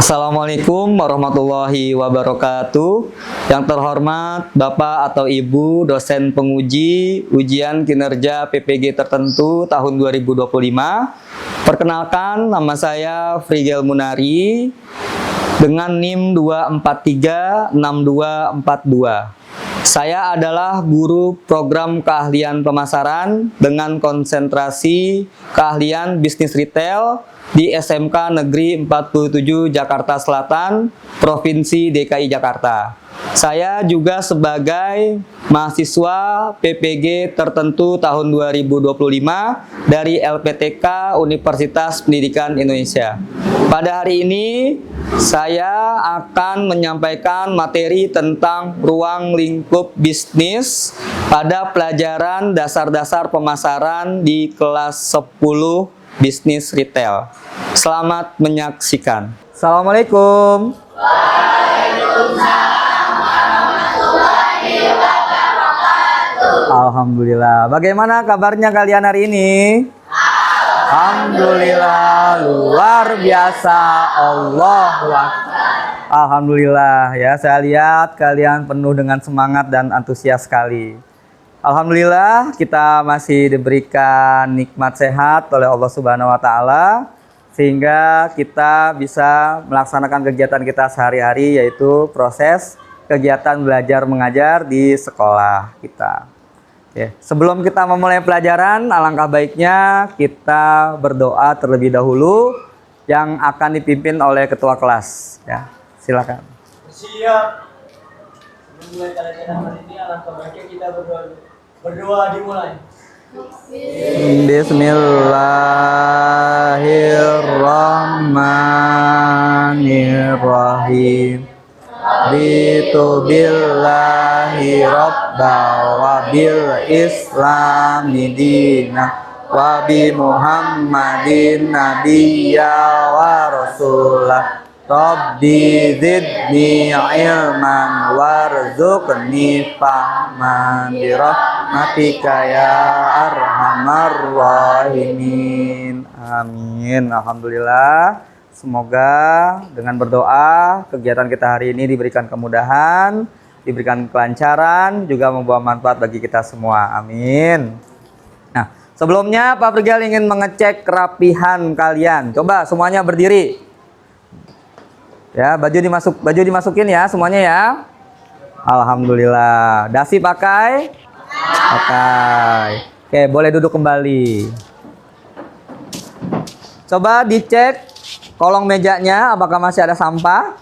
Assalamualaikum warahmatullahi wabarakatuh. Yang terhormat Bapak atau Ibu dosen penguji ujian kinerja PPG tertentu tahun 2025. Perkenalkan, nama saya Frigel Munari dengan NIM 2436242. Saya adalah guru program keahlian pemasaran dengan konsentrasi keahlian bisnis retail di SMK Negeri 47 Jakarta Selatan, Provinsi DKI Jakarta. Saya juga sebagai mahasiswa PPG tertentu tahun 2025 dari LPTK Universitas Pendidikan Indonesia. Pada hari ini saya akan menyampaikan materi tentang ruang lingkup bisnis pada pelajaran dasar-dasar pemasaran di kelas 10 bisnis retail. Selamat menyaksikan. Assalamualaikum. Waalaikumsalam warahmatullahi wabarakatuh. Alhamdulillah. Bagaimana kabarnya kalian hari ini? Alhamdulillah, luar biasa. Allahu Akbar. Alhamdulillah ya, saya lihat kalian penuh dengan semangat dan antusias sekali. Alhamdulillah kita masih diberikan nikmat sehat oleh Allah Subhanahu wa taala sehingga kita bisa melaksanakan kegiatan kita sehari-hari, yaitu proses kegiatan belajar mengajar di sekolah kita. Oke, sebelum kita memulai pelajaran, alangkah baiknya kita berdoa terlebih dahulu yang akan dipimpin oleh ketua kelas. Ya, silakan. Siap. Memulai pelajaran hari ini, alangkah baiknya kita berdoa. Berdoa dimulai. Bismillahirrahmanirrahim. Bitu billahi robba wa bil islami dina wa bi muhammadin nabiyya wa rasulah. Rabbi zidni ilman warzuqni fahman bi rahmatika ya arhamar rahimin. Amin. Alhamdulillah. Semoga dengan berdoa kegiatan kita hari ini diberikan kemudahan, diberikan kelancaran, juga membawa manfaat bagi kita semua. Amin. Nah, sebelumnya Pak Frigel ingin mengecek kerapihan kalian. Coba semuanya berdiri. Ya, baju dimasukin ya semuanya ya. Alhamdulillah. Dasi pakai? Pakai. Oke, boleh duduk kembali. Coba dicek kolong mejanya apakah masih ada sampah?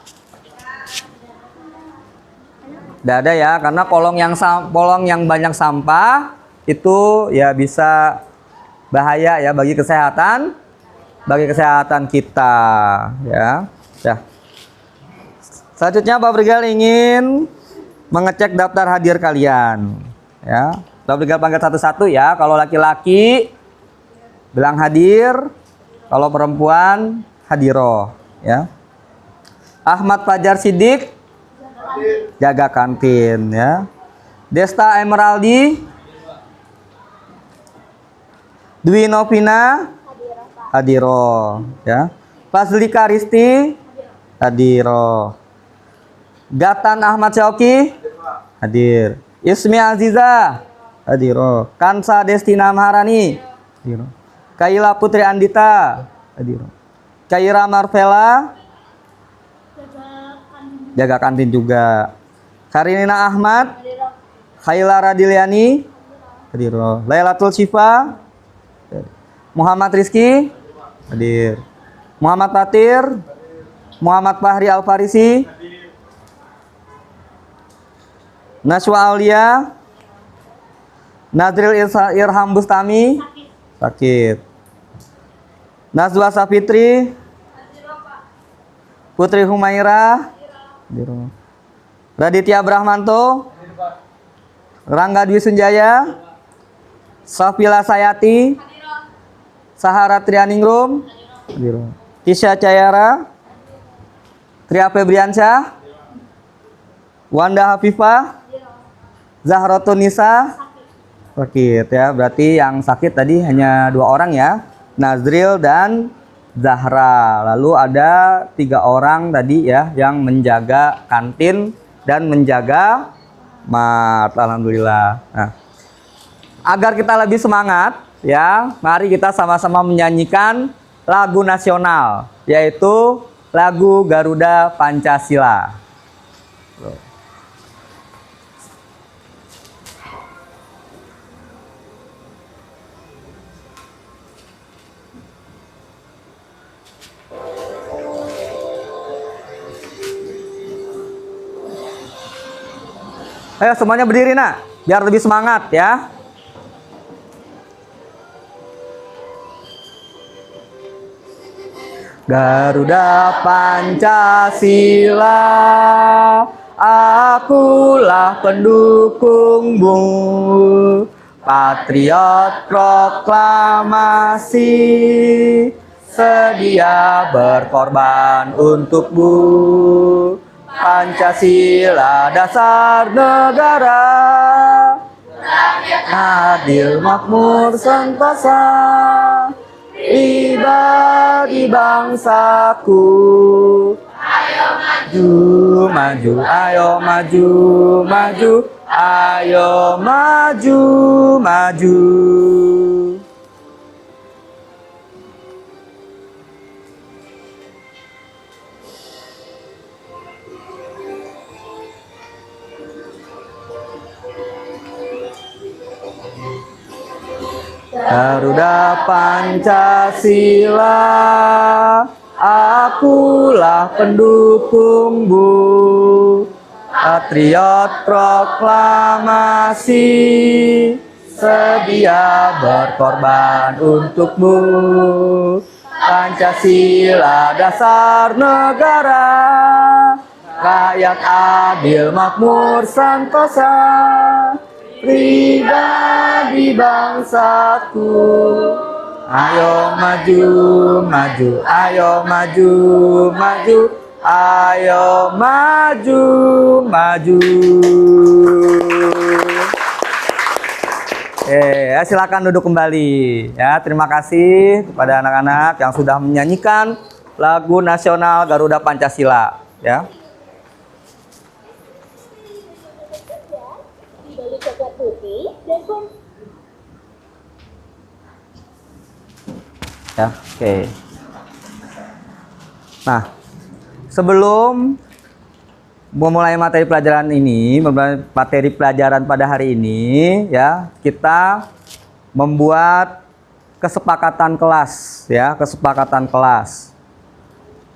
Tidak ada ya, karena kolong yang banyak sampah itu ya bisa bahaya ya bagi kesehatan kita ya. Ya. Selanjutnya Pak Frigel ingin mengecek daftar hadir kalian. Ya, Pak Frigel panggil satu-satu ya. Kalau laki-laki bilang hadir, kalau perempuan hadiroh. Ya. Ahmad Fajar Sidik jaga kantin. Ya. Desta Emeraldi, Dwi Novina hadiroh. Ya. Fazlika Risti hadiroh. Gatan Ahmad Syauki hadir. Ismi Aziza hadiroh. Kansa Destina Maharani hadiroh. Kaila Putri Andita hadiroh. Kaira Marvela jaga kantin juga. Karinina Ahmad Khaila Radiliani hadiroh. Lailatul Syifa Muhammad Rizki hadir. Muhammad Fatir Muhammad Fahri Al-Farisi, Naswa Aulia, Nazril Irham Bustami sakit. Nazwa Safitri, Putri Humaira, Raditya Brahmanto, Rangga Dwi Sunjaya, Safila Sayati, Sahara Trianingrum, Kisha Cayara, Tria Febriansyah, Wanda Hafifah, Zahratun Nisa sakit ya. Berarti yang sakit tadi hanya 2 orang ya, Nazril dan Zahra. Lalu ada 3 orang tadi ya yang menjaga kantin dan menjaga mat. Alhamdulillah. Nah, agar kita lebih semangat ya, mari kita sama-sama menyanyikan lagu nasional, yaitu lagu Garuda Pancasila. Ayo semuanya berdiri nak, biar lebih semangat ya. Garuda Pancasila, akulah pendukungmu. Patriot proklamasi, sedia berkorban untukmu. Pancasila dasar negara, adil makmur sentosa, pribadi bangsaku. Ayo maju, maju, ayo maju, maju, ayo maju, maju. Garuda Pancasila, akulah pendukungmu. Patriot proklamasi, sedia berkorban untukmu. Pancasila dasar negara, rakyat adil makmur sentosa, pribadi bangsaku. Ayo maju, maju, ayo maju, maju, ayo maju, maju. Ya, silakan duduk kembali. Ya, terima kasih kepada anak-anak yang sudah menyanyikan lagu nasional Garuda Pancasila. Ya. Ya, oke. Nah, sebelum memulai materi pelajaran ini, materi pelajaran pada hari ini, ya, kita membuat kesepakatan kelas, ya, kesepakatan kelas.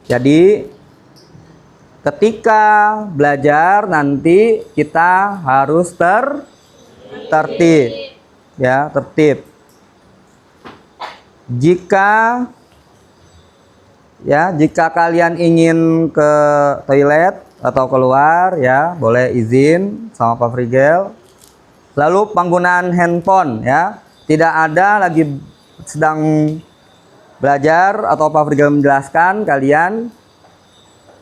Jadi, ketika belajar nanti kita harus tertib, ya, tertib. Jika kalian ingin ke toilet atau keluar, ya boleh izin sama Pak Frigel. Lalu penggunaan handphone, ya, tidak ada lagi sedang belajar atau Pak Frigel menjelaskan kalian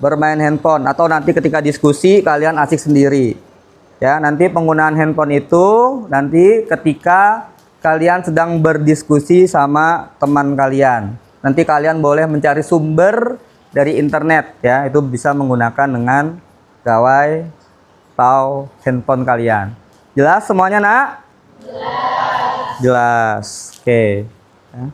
bermain handphone, atau nanti ketika diskusi kalian asik sendiri. Ya, nanti penggunaan handphone itu nanti ketika kalian sedang berdiskusi sama teman kalian. Nanti kalian boleh mencari sumber dari internet, ya. Itu bisa menggunakan dengan gawai atau handphone kalian. Jelas semuanya, Nak? Jelas. Jelas. Oke. Ya.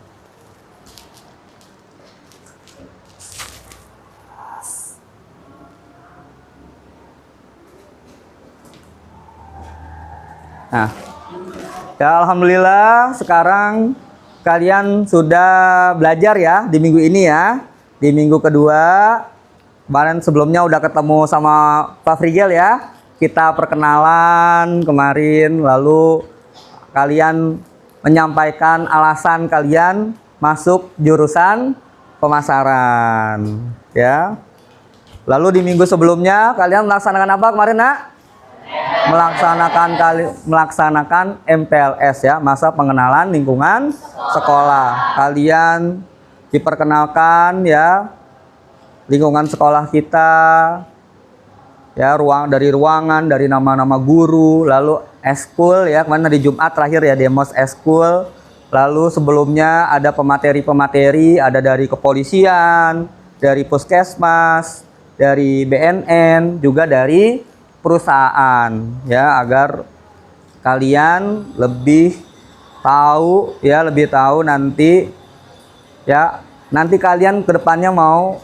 Nah, ya alhamdulillah sekarang kalian sudah belajar ya di minggu ini ya. Di minggu kedua, kemarin sebelumnya udah ketemu sama Pak Frigel ya. Kita perkenalan kemarin, lalu kalian menyampaikan alasan kalian masuk jurusan pemasaran ya. Lalu di minggu sebelumnya kalian melaksanakan apa kemarin, Nak? Melaksanakan MPLS ya, masa pengenalan lingkungan sekolah. Kalian diperkenalkan ya lingkungan sekolah kita, ya, dari ruangan, dari nama-nama guru, lalu eskul ya, kemarin hari Jumat terakhir ya, demos eskul, Lalu sebelumnya ada pemateri-pemateri, ada dari kepolisian, dari puskesmas, dari BNN, juga dari perusahaan, ya, agar kalian lebih tahu nanti, ya, nanti kalian kedepannya mau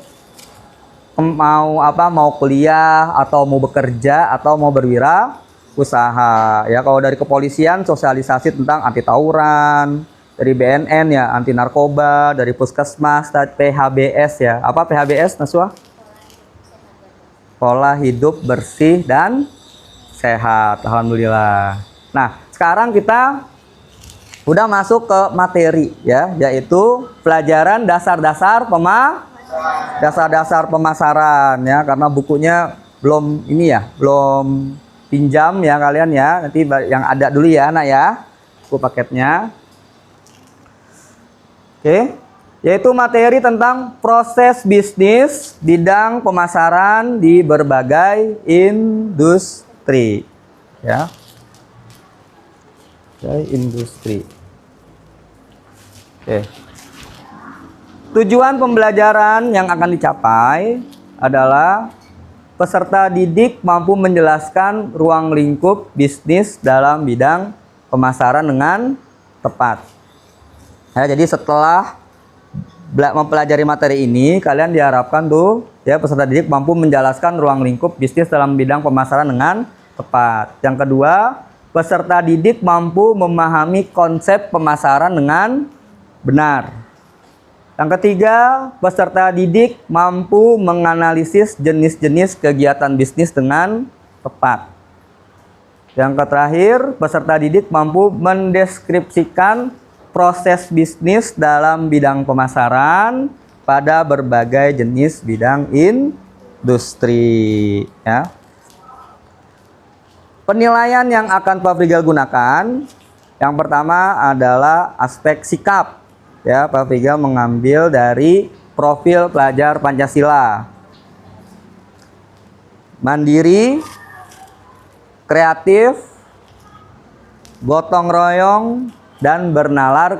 kuliah atau mau bekerja atau mau berwirausaha, ya. Kalau dari kepolisian sosialisasi tentang anti tawuran, dari BNN ya anti narkoba, dari puskesmas PHBS ya. Apa PHBS, Naswa? Pola hidup bersih dan sehat. Alhamdulillah. Nah, sekarang kita udah masuk ke materi ya, yaitu pelajaran dasar-dasar pemasaran ya, karena bukunya belum pinjam ya kalian ya. Nanti yang ada dulu ya, Nak ya, buku paketnya. Oke, yaitu materi tentang proses bisnis bidang pemasaran di berbagai industri ya. Industri. Oke. Tujuan pembelajaran yang akan dicapai adalah peserta didik mampu menjelaskan ruang lingkup bisnis dalam bidang pemasaran dengan tepat. Ya, jadi setelah mempelajari materi ini, kalian diharapkan peserta didik mampu menjelaskan ruang lingkup bisnis dalam bidang pemasaran dengan tepat. Yang kedua, peserta didik mampu memahami konsep pemasaran dengan benar. Yang ketiga, peserta didik mampu menganalisis jenis-jenis kegiatan bisnis dengan tepat. Yang terakhir, peserta didik mampu mendeskripsikan proses bisnis dalam bidang pemasaran pada berbagai jenis bidang industri ya. Penilaian yang akan Pak Frigel gunakan, yang pertama adalah aspek sikap ya. Pak Frigel mengambil dari profil pelajar Pancasila: mandiri, kreatif, gotong royong, dan bernalar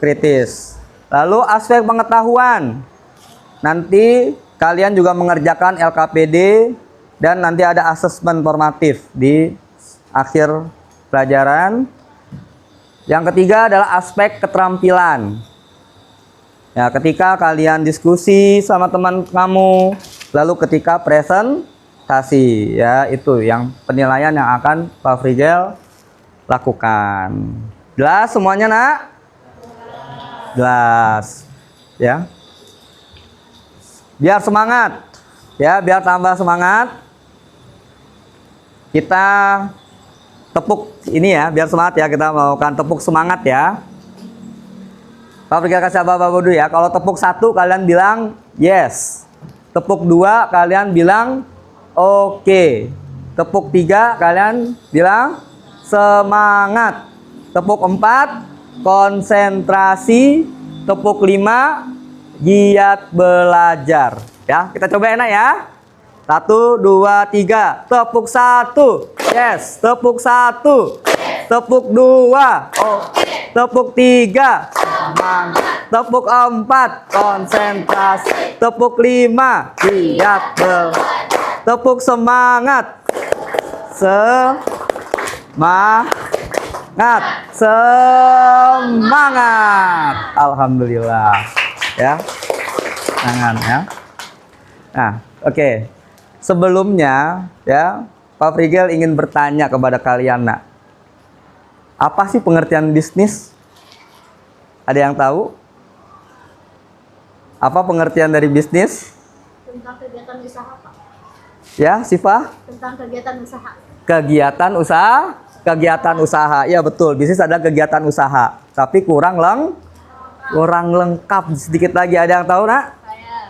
kritis. Lalu aspek pengetahuan, nanti kalian juga mengerjakan LKPD dan nanti ada asesmen formatif di akhir pelajaran. Yang ketiga adalah aspek keterampilan. Ya, ketika kalian diskusi sama teman kamu, lalu ketika presentasi, ya, itu yang penilaian yang akan Pak Frigel lakukan. Jelas semuanya, Nak? Jelas. Ya. Biar semangat. Ya, biar tambah semangat. Kita tepuk ini ya, biar semangat ya. Kita melakukan tepuk semangat ya. Pak Frigel kasih abah-abah dulu ya. Kalau tepuk 1 kalian bilang yes. Tepuk 2 kalian bilang oke. Tepuk 3 kalian bilang semangat. Tepuk 4 konsentrasi. Tepuk 5 giat belajar. Ya, kita coba enak ya. 1, 2, 3. Tepuk 1. Yes. Tepuk 1. Tepuk 2. Tepuk 3. Semangat. Tepuk 4 konsentrasi. Tepuk 5 giat belajar. Tepuk semangat. Semangat. Alhamdulillah ya. Tangan ya. Nah, oke. Sebelumnya ya, Pak Frigel ingin bertanya kepada kalian, Nak. Apa sih pengertian bisnis? Ada yang tahu? Apa pengertian dari bisnis? Tentang kegiatan usaha, Pak. Ya, Sifah? Tentang kegiatan usaha. Kegiatan usaha? Kegiatan usaha. Ya, betul. Bisnis adalah kegiatan usaha. Tapi kurang lengkap. Sedikit lagi, ada yang tahu, Nak?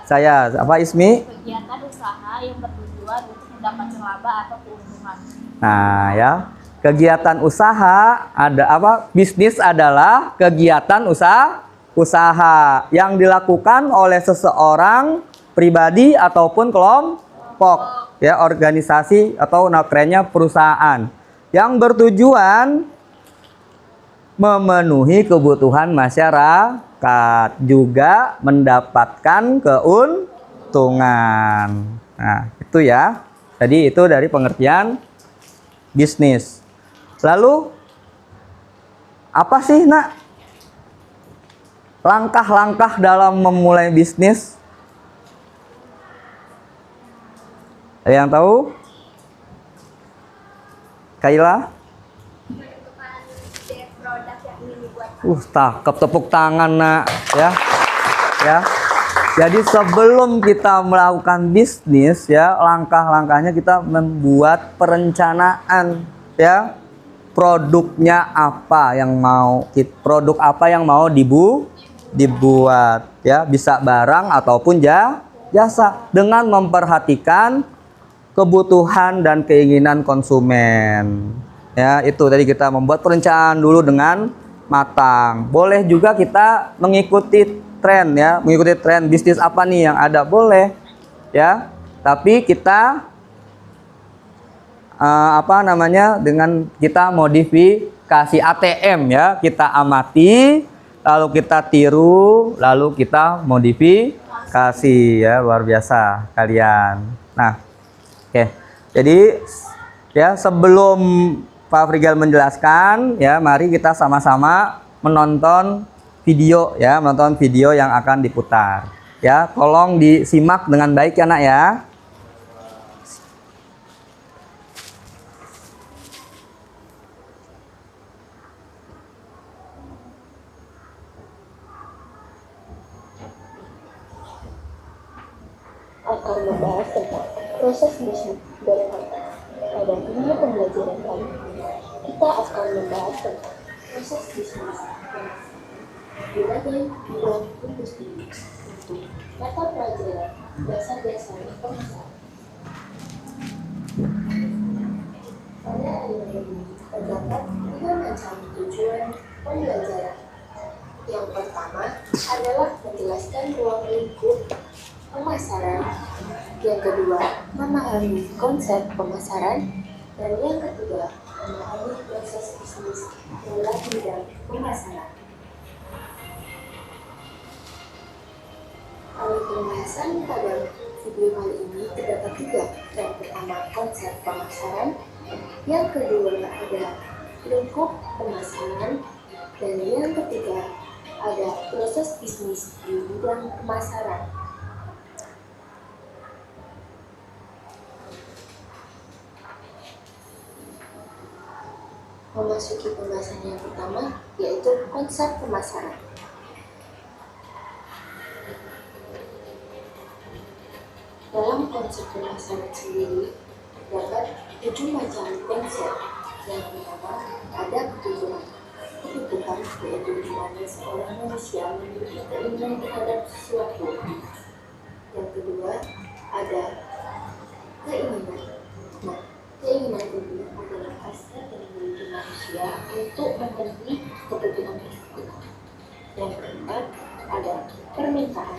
Saya. Apa, Ismi? Kegiatan usaha yang bertujuan untuk mendapatkan laba atau keuntungan. Nah, ya. Kegiatan usaha ada apa? Bisnis adalah kegiatan usaha yang dilakukan oleh seseorang, pribadi ataupun kelompok, ya, organisasi atau kerennya perusahaan yang bertujuan memenuhi kebutuhan masyarakat, juga mendapatkan keuntungan. Nah, itu ya. Jadi itu dari pengertian bisnis. Lalu apa sih, Nak, langkah-langkah dalam memulai bisnis? Ada yang tahu? Kaila? Cakep, tepuk tangan, Nak, ya. Ya. Jadi sebelum kita melakukan bisnis, ya, langkah-langkahnya kita membuat perencanaan, ya. Produknya apa yang mau, produk apa yang mau dibuat, ya, bisa barang ataupun jasa, dengan memperhatikan kebutuhan dan keinginan konsumen. Ya, itu tadi kita membuat perencanaan dulu dengan matang. Boleh juga kita mengikuti tren, ya, mengikuti tren bisnis apa nih yang ada, boleh, ya. Tapi kita dengan kita modifikasi ATM, ya, kita amati, lalu kita tiru, lalu kita modifikasi, ya, luar biasa kalian. Nah, oke. Jadi, ya, sebelum Pak Frigal menjelaskan, ya, mari kita sama-sama menonton video, ya, menonton video yang akan diputar. Ya, tolong disimak dengan baik, ya, Nak, ya. Akan membahas tentang proses bisnis dari awal. Pada video pembelajaran kali ini, kita akan membahas tentang proses bisnis berbagai bidang industri untuk mata pelajaran dasar-dasar pemasaran. Pada ayat ini terdapat 3 macam tujuan pembelajaran. Yang pertama adalah menjelaskan ruang lingkup pemasaran, yang kedua memahami konsep pemasaran, dan yang ketiga memahami proses bisnis dalam bidang pemasaran. Alur pembahasan pada video kali ini terdapat 3. Yang pertama konsep pemasaran, yang kedua ada lingkup pemasaran, dan yang ketiga ada proses bisnis di bidang pemasaran. Memasuki pembahasan yang pertama, yaitu konsep pemasaran. Dalam konsep pemasaran sendiri, terdapat 7 macam konsep. Yang pertama, ada kebutuhan. Kebutuhan yaitu di mana seorang manusia memiliki keinginan terhadap sesuatu. Yang kedua, ada keinginan. Nah, keinginan ini adalah hasrat yang dimiliki manusia untuk memenuhi kebutuhan tersebut. Yang keempat, ada permintaan.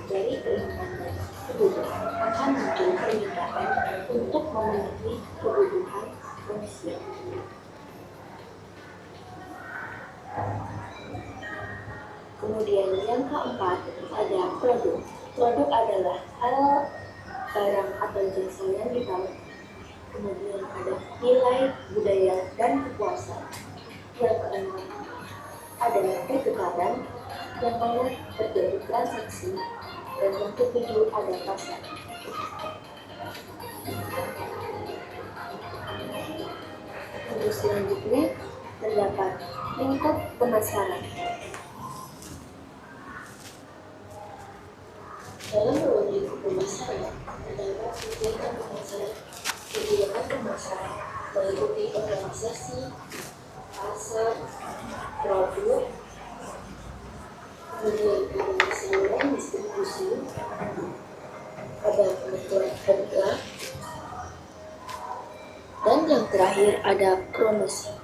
Dari keinginan dan kebutuhan akan muncul permintaan untuk memenuhi kebutuhan manusia. Kemudian yang keempat ada produk. Produk adalah hal, barang atau jasa yang ditawarkan. Kemudian ada nilai, budaya, dan kepuasan. Yang keenam adalah pertukaran, yang mana terjadi transaksi, dan yang ketujuh ada pasar. Untuk selanjutnya terdapat lingkup pemasaran. Dalam ruang lingkup pemasaran terdapat kegiatan pemasaran. Kegiatan pemasaran meliputi organisasi, pasar, produk, kemudian ada saluran distribusi, ada penentuan harga, dan yang terakhir ada promosi.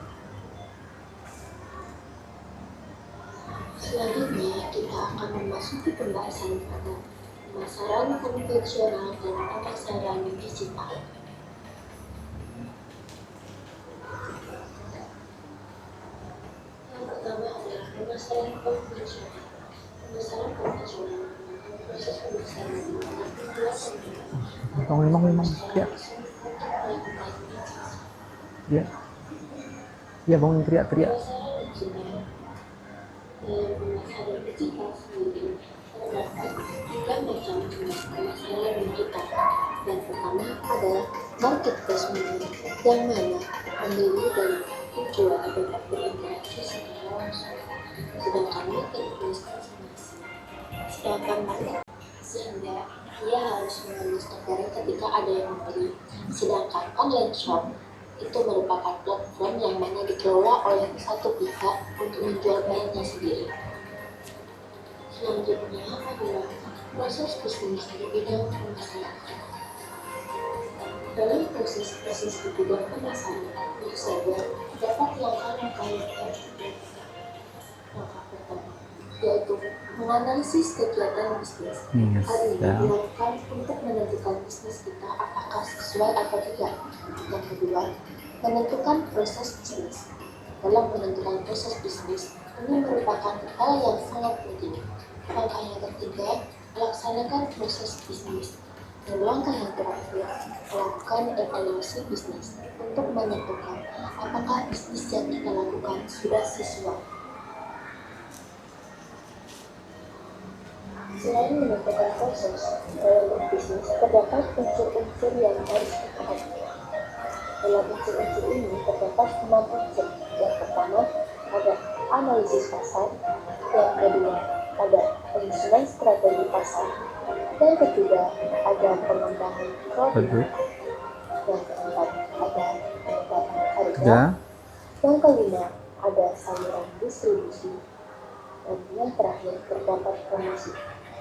Selanjutnya kita akan memasuki pembahasan pada pemasaran konvensional dan pemasaran digital. Yang bangun. Ya. Ya. Ya, bangun teriak. Yang pertama adalah marketplace model, yang mana pembeli dan penjual dapat berinteraksi secara langsung, sedangkan marketplace sehingga ia harus mengambil stok barang ketika ada yang membeli. Sedangkan online shop itu merupakan platform yang mana dikelola oleh satu pihak untuk menjual barangnya sendiri. Selanjutnya adalah proses bisnis di bidang pemasaran. Dalam proses di bidang pemasaran, user dapat langkah-langkah yang dilakukan. Langkah pertama yaitu menganalisis kegiatan bisnis. Hal ini dilakukan untuk menentukan bisnis kita apakah sesuai atau tidak. Yang kedua, menentukan proses bisnis. Dalam menentukan proses bisnis, ini merupakan hal yang sangat penting. Langkah yang ketiga, laksanakan proses bisnis. Dan langkah yang terakhir, melakukan evaluasi bisnis untuk menentukan apakah bisnis yang kita lakukan sudah sesuai. Selain menentukan proses dalam berbisnis, terdapat unsur-unsur yang harus diperhatikan. Dalam unsur-unsur ini terdapat 6 unsur. Yang pertama ada analisis pasar, yang kedua ada penyusunan strategi pasar, yang ketiga ada pengembangan produk, yang keempat ada penetapan harga, yang kelima ada saluran distribusi, dan yang terakhir terdapat promosi.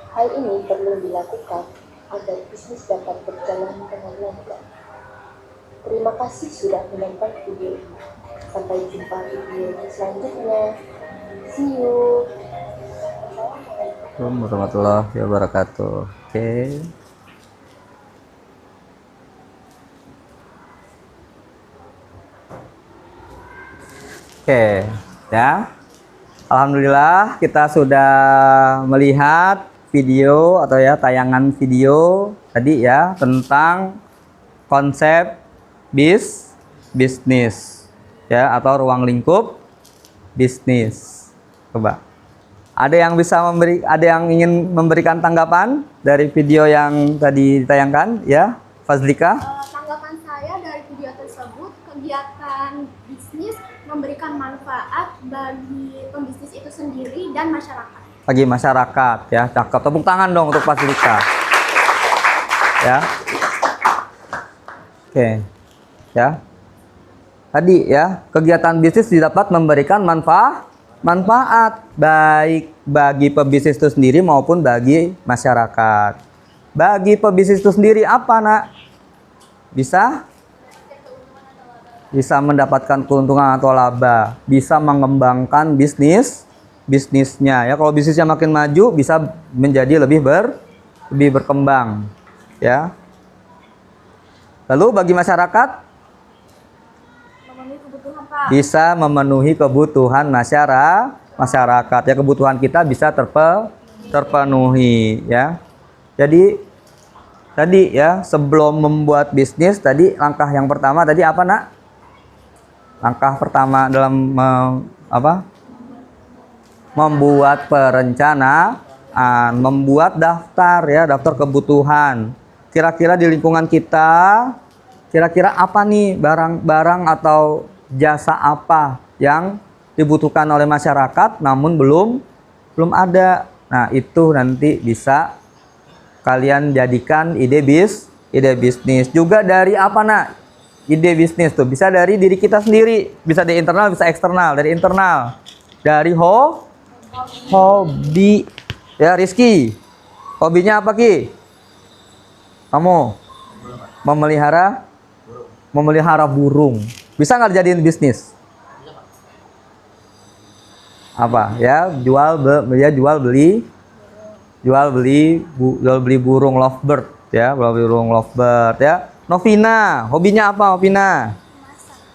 Hal ini perlu dilakukan agar bisnis dapat berjalan dengan lancar. Terima kasih sudah menonton video ini. Sampai jumpa di video selanjutnya. See you. Assalamualaikum warahmatullahi wabarakatuh. Oke. Oke, ya. Alhamdulillah kita sudah melihat video atau ya tayangan video tadi ya tentang konsep bisnis ya atau ruang lingkup bisnis. Coba. Ada yang ingin memberikan tanggapan dari video yang tadi ditayangkan ya, Fazlika? Tanggapan saya dari video tersebut, kegiatan bisnis memberikan manfaat bagi pembisnis itu sendiri dan masyarakat. Bagi masyarakat ya, cakep. Tepuk tangan dong untuk Fazlika. Ya. Oke. Ya. Tadi ya, kegiatan bisnis dapat memberikan manfaat baik bagi pebisnis itu sendiri maupun bagi masyarakat. Bagi pebisnis itu sendiri apa, Nak? Bisa mendapatkan keuntungan atau laba, bisa mengembangkan bisnisnya ya. Kalau bisnisnya makin maju bisa menjadi lebih berkembang ya. Lalu bagi masyarakat Memenuhi kebutuhan, Pak. bisa memenuhi kebutuhan masyarakat ya, kebutuhan kita bisa terpenuhi ya. Jadi tadi ya, sebelum membuat bisnis tadi langkah yang pertama tadi apa, Nak? Langkah pertama dalam membuat perencanaan, membuat daftar ya, daftar kebutuhan. Kira-kira di lingkungan kita, kira-kira apa nih barang-barang atau jasa apa yang dibutuhkan oleh masyarakat namun belum ada. Nah, itu nanti bisa kalian jadikan ide bisnis. Juga dari apa, Nak? Ide bisnis tuh bisa dari diri kita sendiri, bisa dari internal, bisa eksternal. Dari internal, dari hobi ya. Rizky, hobinya apa, Ki? Kamu memelihara burung. Bisa nggak dijadiin bisnis? Apa ya? Jual beli burung lovebird ya, burung lovebird ya. Novina, hobinya apa Novina?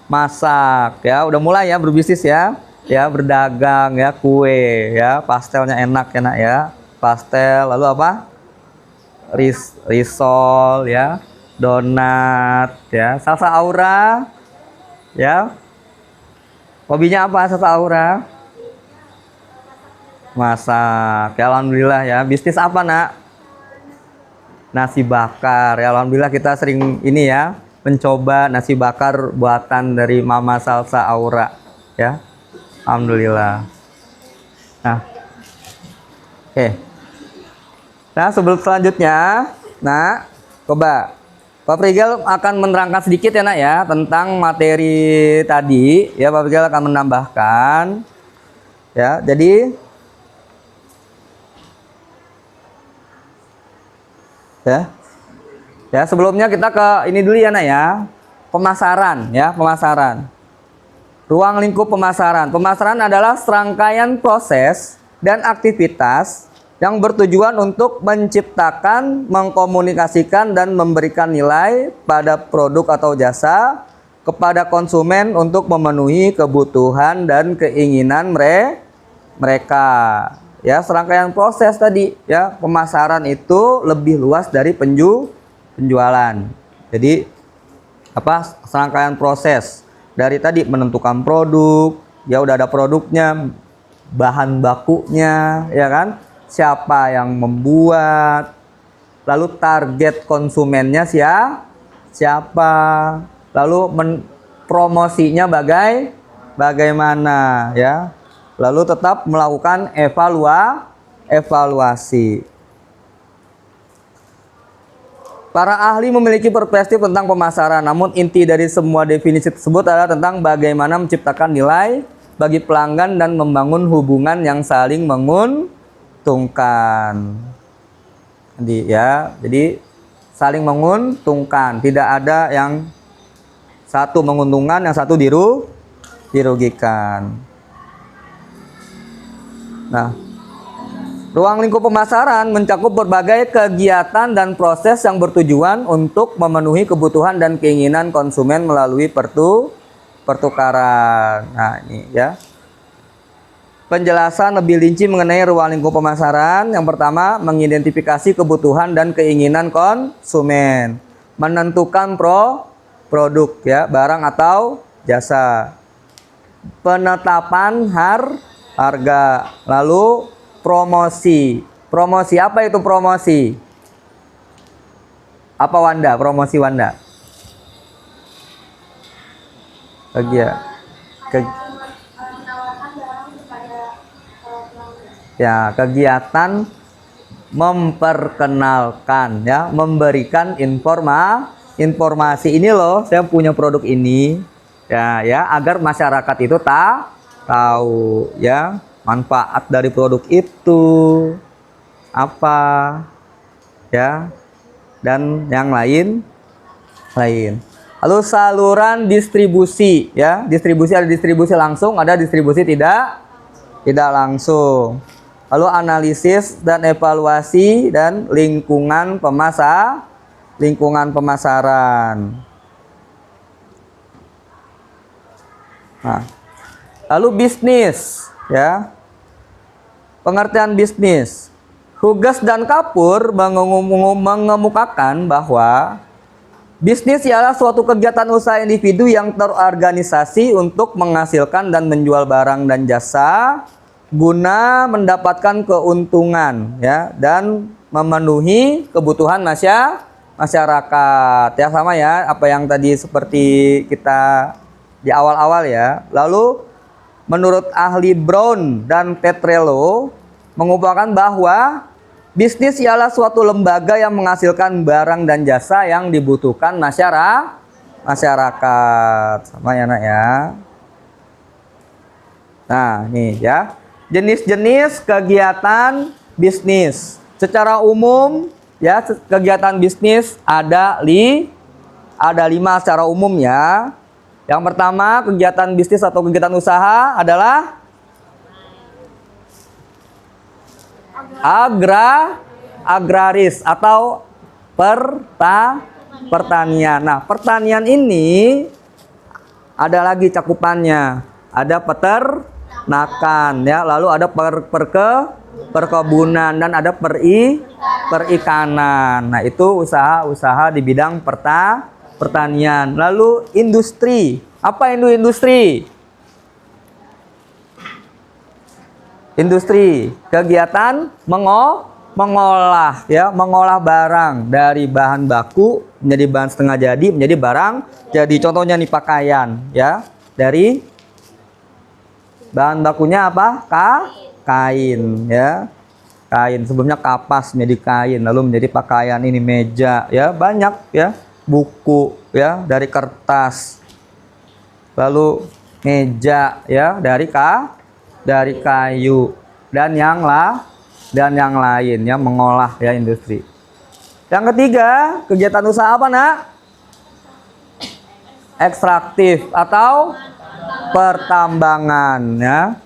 Masak ya. Udah mulai ya berbisnis ya. Ya, berdagang ya, kue ya, pastelnya enak ya. Pastel, lalu apa? Risol ya. donat, ya. Salsa Aura, ya. Hobinya apa Salsa Aura? Masak. Ya, alhamdulillah ya. Bisnis apa, Nak? Nasi bakar. Ya, alhamdulillah kita sering ini ya, mencoba nasi bakar buatan dari Mama Salsa Aura, ya. Alhamdulillah. Nah. Oke. Nah, sebelum selanjutnya, nah, coba Pak Prigel akan menerangkan sedikit ya, Nak ya, tentang materi tadi. Ya, Pak Prigel akan menambahkan. Ya, jadi ya, sebelumnya kita ke ini dulu ya, Nak ya. Pemasaran ya, pemasaran. Ruang lingkup pemasaran. Pemasaran adalah serangkaian proses dan aktivitas yang bertujuan untuk menciptakan, mengkomunikasikan, dan memberikan nilai pada produk atau jasa kepada konsumen untuk memenuhi kebutuhan dan keinginan mereka. Ya, serangkaian proses tadi ya, pemasaran itu lebih luas dari penjualan. Jadi apa? Serangkaian proses dari tadi menentukan produk, ya udah ada produknya, bahan bakunya, ya kan? Siapa yang membuat, lalu target konsumennya siapa, lalu promosinya bagaimana ya, lalu tetap melakukan evaluasi. Para ahli memiliki perspektif tentang pemasaran, namun inti dari semua definisi tersebut adalah tentang bagaimana menciptakan nilai bagi pelanggan dan membangun hubungan yang saling menguntungkan. Jadi saling menguntungkan, tidak ada yang satu menguntungkan, yang satu dirugikan. Nah, ruang lingkup pemasaran mencakup berbagai kegiatan dan proses yang bertujuan untuk memenuhi kebutuhan dan keinginan konsumen melalui pertukaran. Nah, ini ya. Penjelasan lebih rinci mengenai ruang lingkup pemasaran. Yang pertama, mengidentifikasi kebutuhan dan keinginan konsumen, menentukan produk ya, barang atau jasa, penetapan harga, lalu promosi. Promosi apa itu promosi? Apa Wanda? Promosi Wanda? Ya, kegiatan memperkenalkan ya, memberikan informasi ini loh, saya punya produk ini ya, agar masyarakat itu tahu ya manfaat dari produk itu apa ya, dan yang lain. Lalu saluran distribusi ya, distribusi ada distribusi langsung, ada distribusi tidak langsung. Lalu analisis dan evaluasi dan lingkungan pemasaran. Nah, lalu bisnis ya. Pengertian bisnis. Huges dan Kapur mengemukakan bahwa bisnis ialah suatu kegiatan usaha individu yang terorganisasi untuk menghasilkan dan menjual barang dan jasa guna mendapatkan keuntungan ya, dan memenuhi kebutuhan masyarakat ya, sama ya apa yang tadi seperti kita di awal-awal ya. Lalu menurut ahli Brown dan Petrello mengupakan bahwa bisnis ialah suatu lembaga yang menghasilkan barang dan jasa yang dibutuhkan masyarakat. Sama ya, Nak ya. Nah, nih ya. Jenis-jenis kegiatan bisnis. Secara umum ya, kegiatan bisnis ada 5 secara umum ya. Yang pertama, kegiatan bisnis atau kegiatan usaha adalah agraris atau pertanian. Nah, pertanian ini ada lagi cakupannya. Ada peternakan ya, lalu ada perkebunan, dan ada perikanan. Nah, itu usaha-usaha di bidang pertanian. Lalu industri. Apa itu industri? Industri, kegiatan mengolah ya, mengolah barang dari bahan baku menjadi bahan setengah jadi menjadi barang jadi. Contohnya nih pakaian ya, dari bahan bakunya apa? Kain ya. Kain, sebelumnya kapas menjadi kain, lalu menjadi pakaian, ini meja ya, banyak ya. Buku ya, dari kertas. Lalu meja ya, dari kayu dan yang lain ya, mengolah ya, industri. Yang ketiga, kegiatan usaha apa, Nak? Ekstraktif atau pertambangan ya,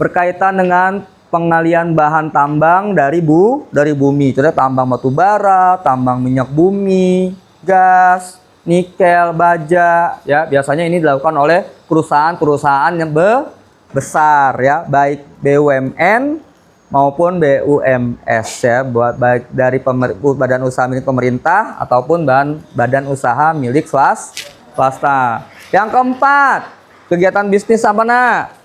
berkaitan dengan pengalian bahan tambang dari bumi. Contohnya tambang batu bara, tambang minyak bumi, gas, nikel, baja ya. Biasanya ini dilakukan oleh perusahaan-perusahaan yang besar ya, baik BUMN maupun BUMS ya, buat baik dari badan usaha milik pemerintah ataupun badan usaha milik swasta. Yang keempat, kegiatan bisnis apa, Nak?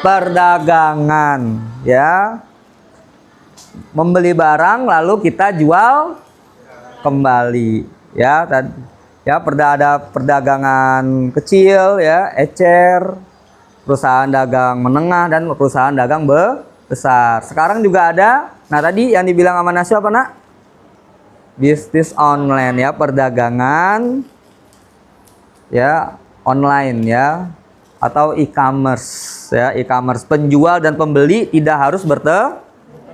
Perdagangan ya, membeli barang lalu kita jual kembali ya. Ya, ada perdagangan kecil ya, ecer, perusahaan dagang menengah, dan perusahaan dagang besar. Sekarang juga ada, nah tadi yang dibilang sama Nasya apa, Nak? Bisnis online ya, perdagangan ya, online ya, atau e-commerce ya. E-commerce, penjual dan pembeli tidak harus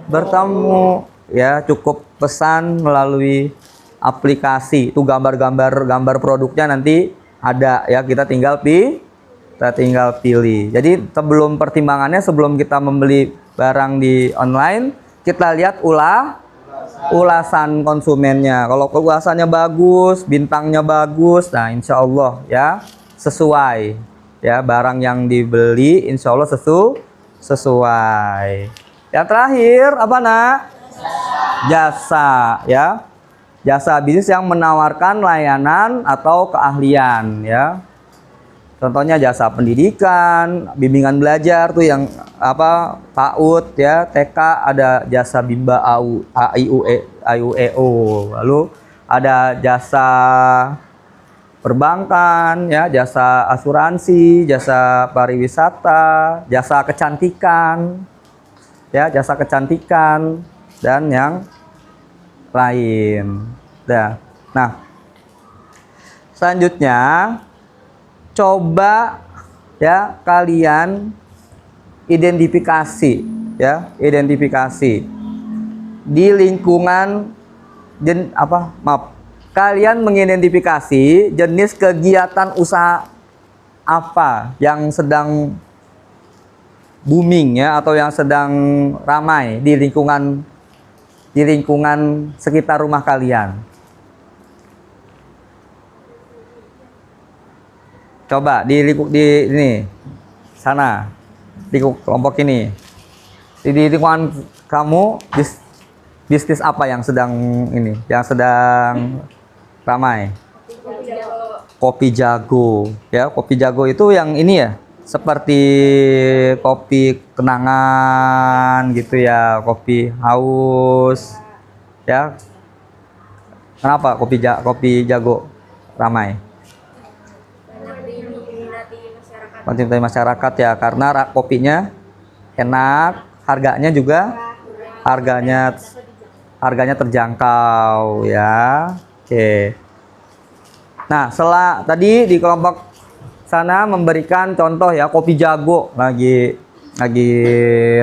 bertemu ya, cukup pesan melalui aplikasi. Itu gambar produknya nanti ada ya, kita tinggal pilih. Jadi sebelum pertimbangannya, sebelum kita membeli barang di online, kita lihat ulasan konsumennya. Kalau ulasannya bagus, bintangnya bagus, nah insya Allah ya sesuai ya, barang yang dibeli insya Allah sesuai. Yang terakhir apa, Nak? Jasa ya. Jasa bisnis yang menawarkan layanan atau keahlian ya. Contohnya jasa pendidikan, bimbingan belajar tuh yang apa, PAUD ya, TK ada jasa Bimba AIUEO. Lalu ada jasa perbankan ya, jasa asuransi, jasa pariwisata, jasa kecantikan ya, jasa kecantikan dan yang lain. Nah, selanjutnya coba ya kalian identifikasi di lingkungan kalian mengidentifikasi jenis kegiatan usaha apa yang sedang booming ya, atau yang sedang ramai di lingkungan sekitar rumah kalian. Coba di ini sana, di kelompok ini, di lingkungan kamu, bisnis apa yang sedang ramai? Kopi jago ya. Kopi jago itu yang ini ya, seperti kopi kenangan gitu ya, kopi haus ya. Kenapa kopi jago ramai? Diminati masyarakat ya, karena kopinya enak, harganya juga harganya terjangkau ya. Oke. Nah, tadi di kelompok sana memberikan contoh ya, kopi jago lagi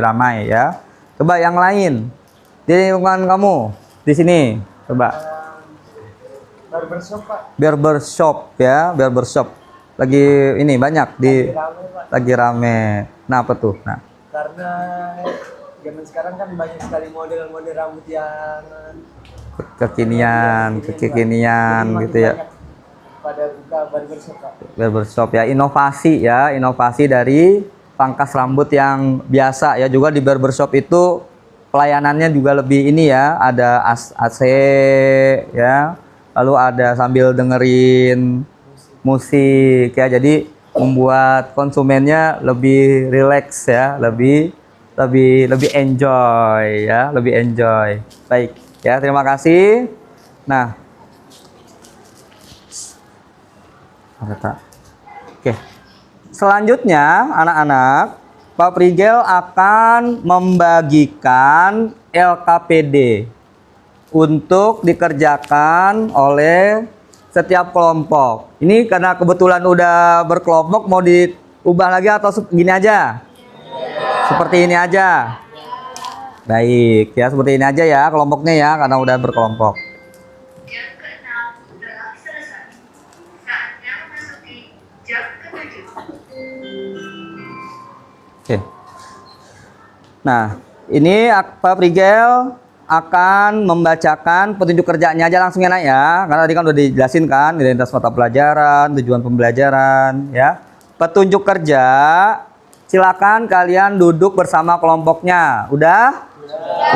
ramai ya. Coba yang lain di lingkungan kamu di sini, coba. Barbershop, Pak. Barbershop lagi ini banyak lagi rame. Nah, apa tuh? Nah, Karena zaman sekarang kan banyak sekali model-model rambut yang kekinian Jadi gitu ya. pada buka barbershop Pak. Barbershop ya, inovasi dari pangkas rambut yang biasa ya. Juga di barbershop itu pelayanannya juga lebih ini ya, ada AC ya, lalu ada sambil dengerin musik ya, jadi membuat konsumennya lebih rileks ya, lebih enjoy ya, lebih enjoy. Baik ya, terima kasih. Nah, oke. Selanjutnya, anak-anak, Pak Prigel akan membagikan LKPD untuk dikerjakan oleh setiap kelompok. Ini karena kebetulan udah berkelompok, mau diubah lagi atau gini aja? Seperti ini aja. Baik, ya seperti ini aja ya kelompoknya ya, karena udah berkelompok. Jam ke-6 telah selesai. Saatnya memasuki jam ke-7. Oke. Nah, ini Pak Prigel akan membacakan petunjuk kerjanya aja langsung ya nak ya, karena tadi kan udah dijelasin kan identitas mata pelajaran, tujuan pembelajaran ya. Petunjuk kerja, silakan kalian duduk bersama kelompoknya. Udah?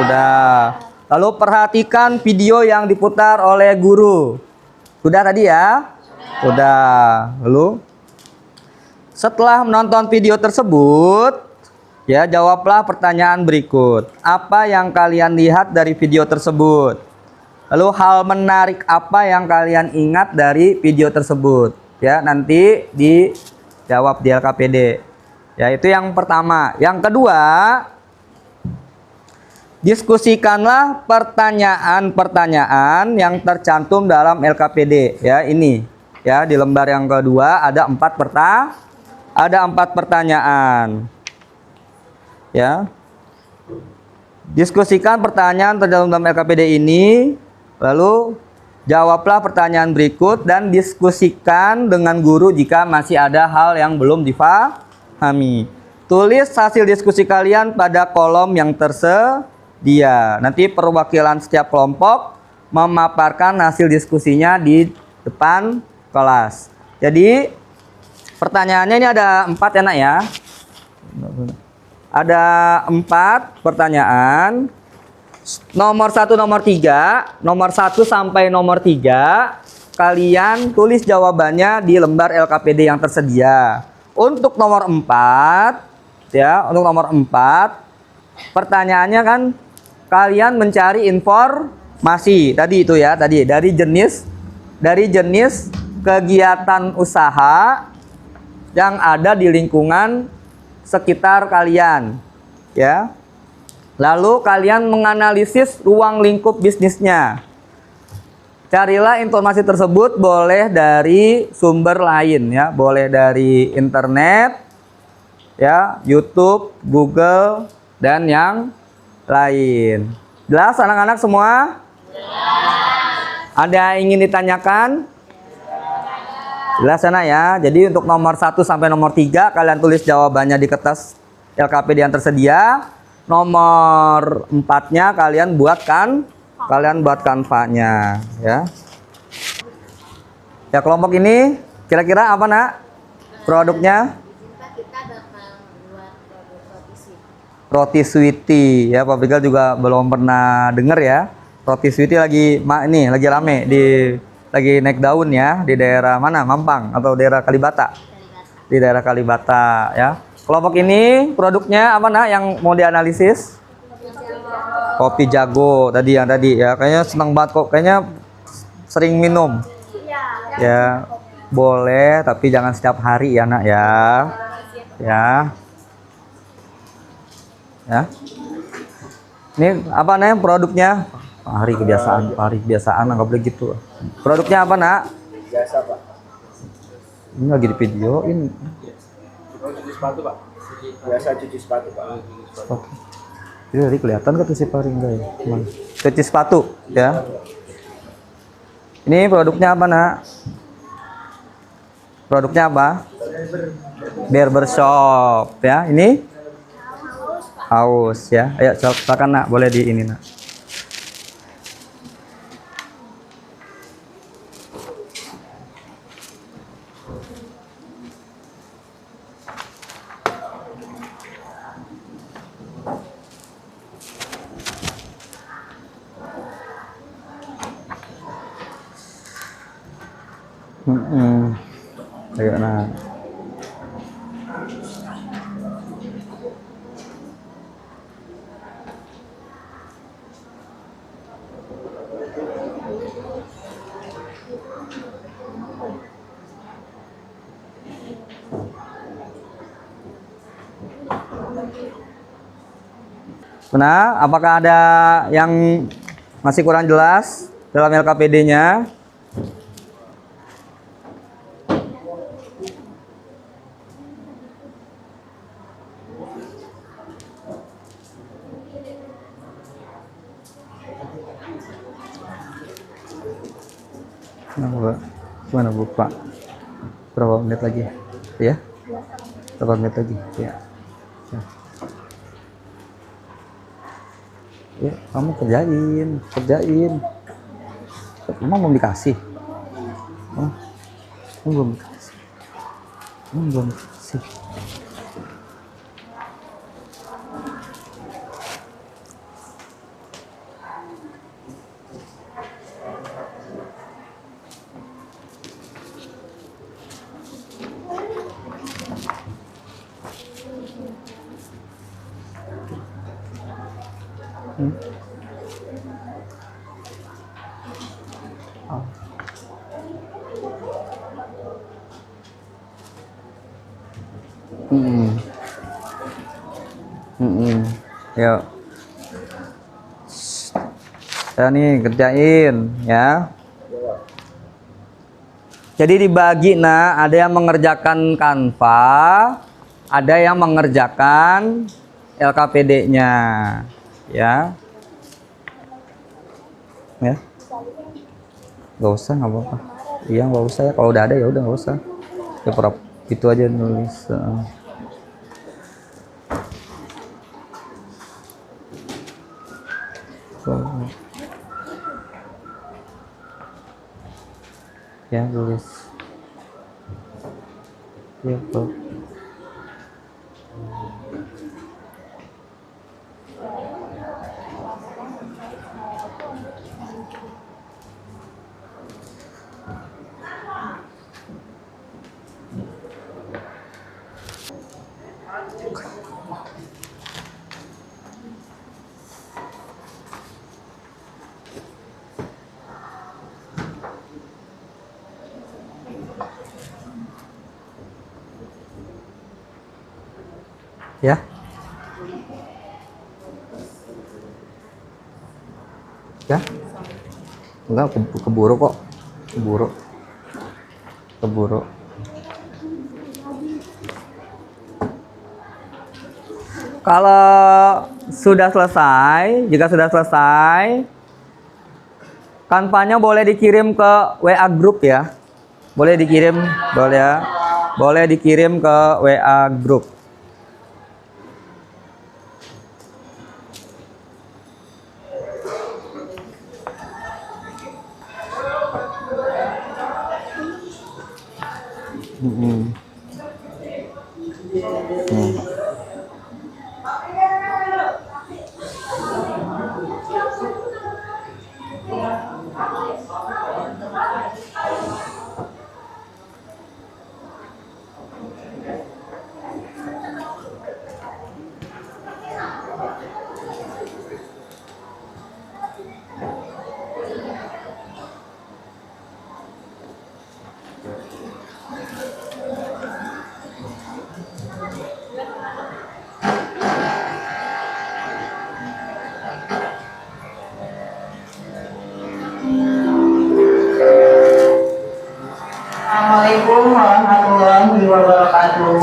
Udah. Lalu perhatikan video yang diputar oleh guru. Sudah tadi ya? Udah. Lalu setelah menonton video tersebut, ya jawablah pertanyaan berikut. Apa yang kalian lihat dari video tersebut? Lalu hal menarik apa yang kalian ingat dari video tersebut? Ya, nanti dijawab di LKPD. Ya, itu yang pertama. Yang kedua, diskusikanlah pertanyaan-pertanyaan yang tercantum dalam LKPD. Ya, ini. Ya, di lembar yang kedua ada 4 pertanyaan. Ya. Diskusikan pertanyaan tercantum dalam LKPD ini, lalu jawablah pertanyaan berikut dan diskusikan dengan guru jika masih ada hal yang belum difahami. Tulis hasil diskusi kalian pada kolom yang tersedia. Nanti perwakilan setiap kelompok memaparkan hasil diskusinya di depan kelas. Jadi pertanyaannya ini ada 4 ya nak ya. Ada 4 pertanyaan. Nomor 1, nomor 3. Nomor 1 sampai nomor 3. Kalian tulis jawabannya di lembar LKPD yang tersedia. Untuk nomor 4, ya, untuk nomor 4, pertanyaannya kan kalian mencari informasi. Tadi itu ya, tadi dari jenis kegiatan usaha yang ada di lingkungan sekitar kalian, ya. Lalu kalian menganalisis ruang lingkup bisnisnya. Carilah informasi tersebut boleh dari sumber lain ya, boleh dari internet, ya, YouTube, Google, dan yang lain. Jelas anak-anak semua? Ada yang ingin ditanyakan? Jelas sana ya. Jadi untuk nomor 1 sampai nomor 3 kalian tulis jawabannya di kertas LKPD yang tersedia. Nomor 4-nya kalian buatkan Canva-nya ya. Ya, kelompok ini kira-kira apa nak produknya? Kita bakal buat produk Roti Sweety ya. Pak Brigal juga belum pernah denger ya. Roti Sweety lagi rame lagi naik daun ya di daerah mana? Mampang atau daerah Kalibata? Di daerah Kalibata ya. Kelompok ini produknya apa nak yang mau dianalisis? Kopi Jago tadi ya. Kayaknya senang banget kok. Kayaknya sering minum. Ya, boleh tapi jangan setiap hari ya nak ya. Ya. Ya. Ini apa namanya produknya? Hari kebiasaan nggak boleh gitu. Produknya apa nak? Biasa Pak. Ini lagi di videoin. Cuci sepatu Pak. Biasa cuci sepatu Pak. Sepatu. Ini tadi kelihatan kata si Paring guys. Cuci sepatu ya. Ini produknya apa nak? Produknya apa? Barbershop ya. Ini haus ya. Ayo silakan nak, boleh di ini nak. Ayo nah. Nah, apakah ada yang masih kurang jelas dalam LKPD-nya? Gimana Bu Pak? Berapa menit lagi? Ya? Berapa menit lagi? Ya. Ya, kamu kerjain. Emang belum dikasih? Oh, belum dikasih. Belum dikasih. Yuk. Ya nih kerjain ya. Jadi dibagi nah, ada yang mengerjakan Canva, ada yang mengerjakan LKPD-nya. Ya. Ya. Gak usah, nggak apa-apa. Iya nggak usah ya. Kalau udah ada ya udah nggak usah. Ya itu aja nulis. Ya tulis. Ya Pak. Ya. Ya. Enggak keburu kok. Keburu. Kalau sudah selesai, jika sudah selesai, Canva-nya boleh dikirim ke WA group ya. Boleh dikirim, boleh ya. Boleh dikirim ke WA group. Assalamualaikum warahmatullahi wabarakatuh.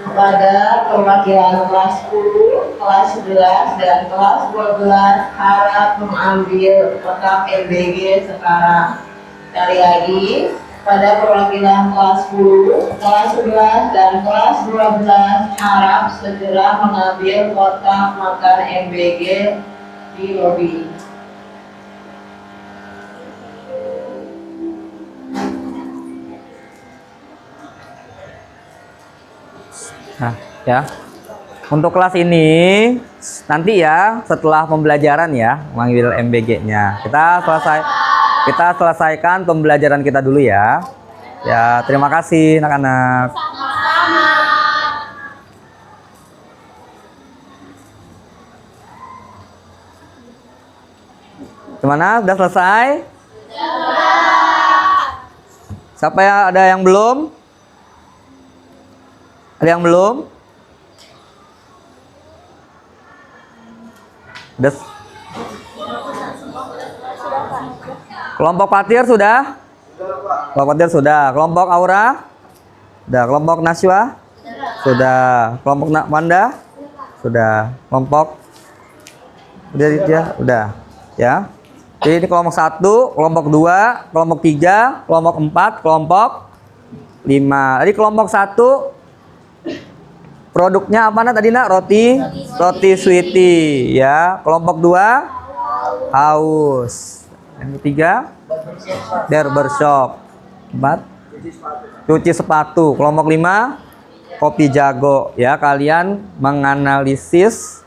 Kepada perwakilan kelas 10, kelas 11, dan kelas 12 harap mengambil kotak MBG sekarang. Sekali lagi, pada perwakilan kelas 10, kelas 11, dan kelas 12 harap segera mengambil kotak makan MBG di lobi. Nah, ya. Untuk kelas ini nanti ya setelah pembelajaran ya, mengambil MBG-nya. Kita selesaikan pembelajaran kita dulu ya. Ya, terima kasih anak-anak. Gimana? Udah selesai? Siapa ya? Ada yang belum? Ada yang belum? Udah. Kelompok Fatir sudah? Kelompok Fatir sudah. Kelompok Aura? Sudah. Kelompok Naswa? Sudah. Kelompok Wanda? Sudah. Kelompok udah ya? Udah. Ya. Jadi ini kelompok 1, kelompok 2, kelompok 3, kelompok 4, kelompok 5. Tadi kelompok 1 produknya apa tadi nak? Roti sweetie ya. Kelompok 2 haus. Yang ketiga barbershop. 4 cuci sepatu. Kelompok 5 kopi jago ya. Kalian menganalisis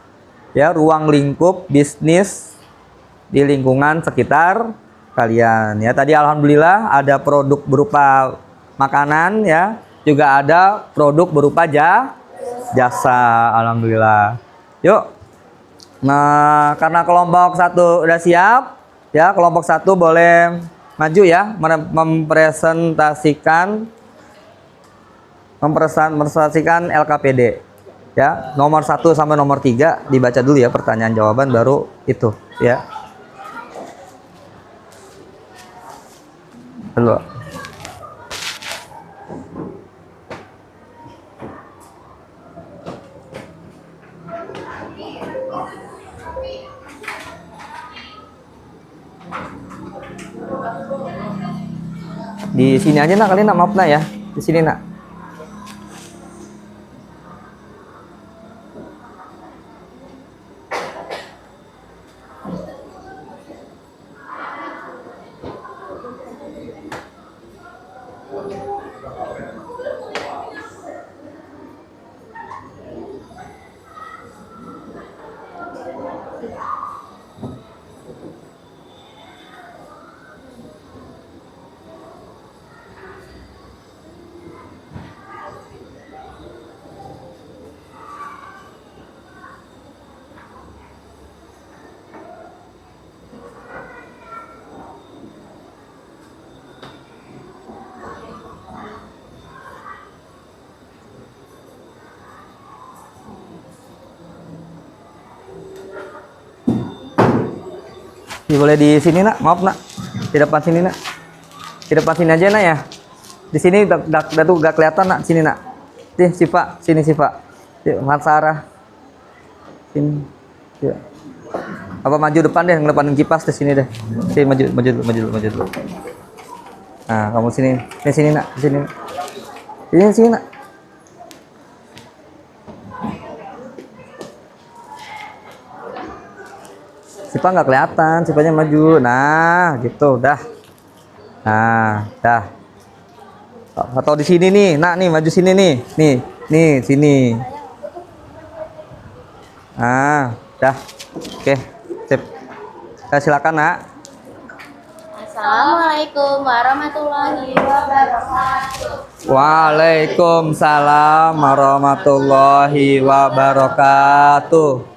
ya ruang lingkup bisnis di lingkungan sekitar kalian ya. Tadi alhamdulillah ada produk berupa makanan ya, juga ada produk berupa jasa, alhamdulillah. Yuk. Nah, karena kelompok 1 udah siap ya, kelompok 1 boleh maju ya, mempresentasikan LKPD ya. Nomor 1 sampai nomor 3 dibaca dulu ya, pertanyaan jawaban baru itu ya. Dulu. Di sini aja nak, kalian nak, maaf nak ya. Di sini nak. Boleh di sini nak, maaf nak, di depan sini nak, di depan sini aja nak ya. Di sini tuh gak kelihatan nak, sini nak. Siva, sini Siva. Mas Sarah, sini. Ya. Apa maju depan deh, ngelepanin kipas di sini deh. Sini maju dulu. Nah, kamu sini nak, di sini. Sini nak. Sipa nggak kelihatan, Sipanya maju. Nah, gitu, dah. Nah, dah. Atau di sini nih, nak nih, maju sini nih, sini. Nah, dah. Oke, sip. Silakan nak. Assalamualaikum warahmatullahi wabarakatuh. Waalaikumsalam warahmatullahi wabarakatuh.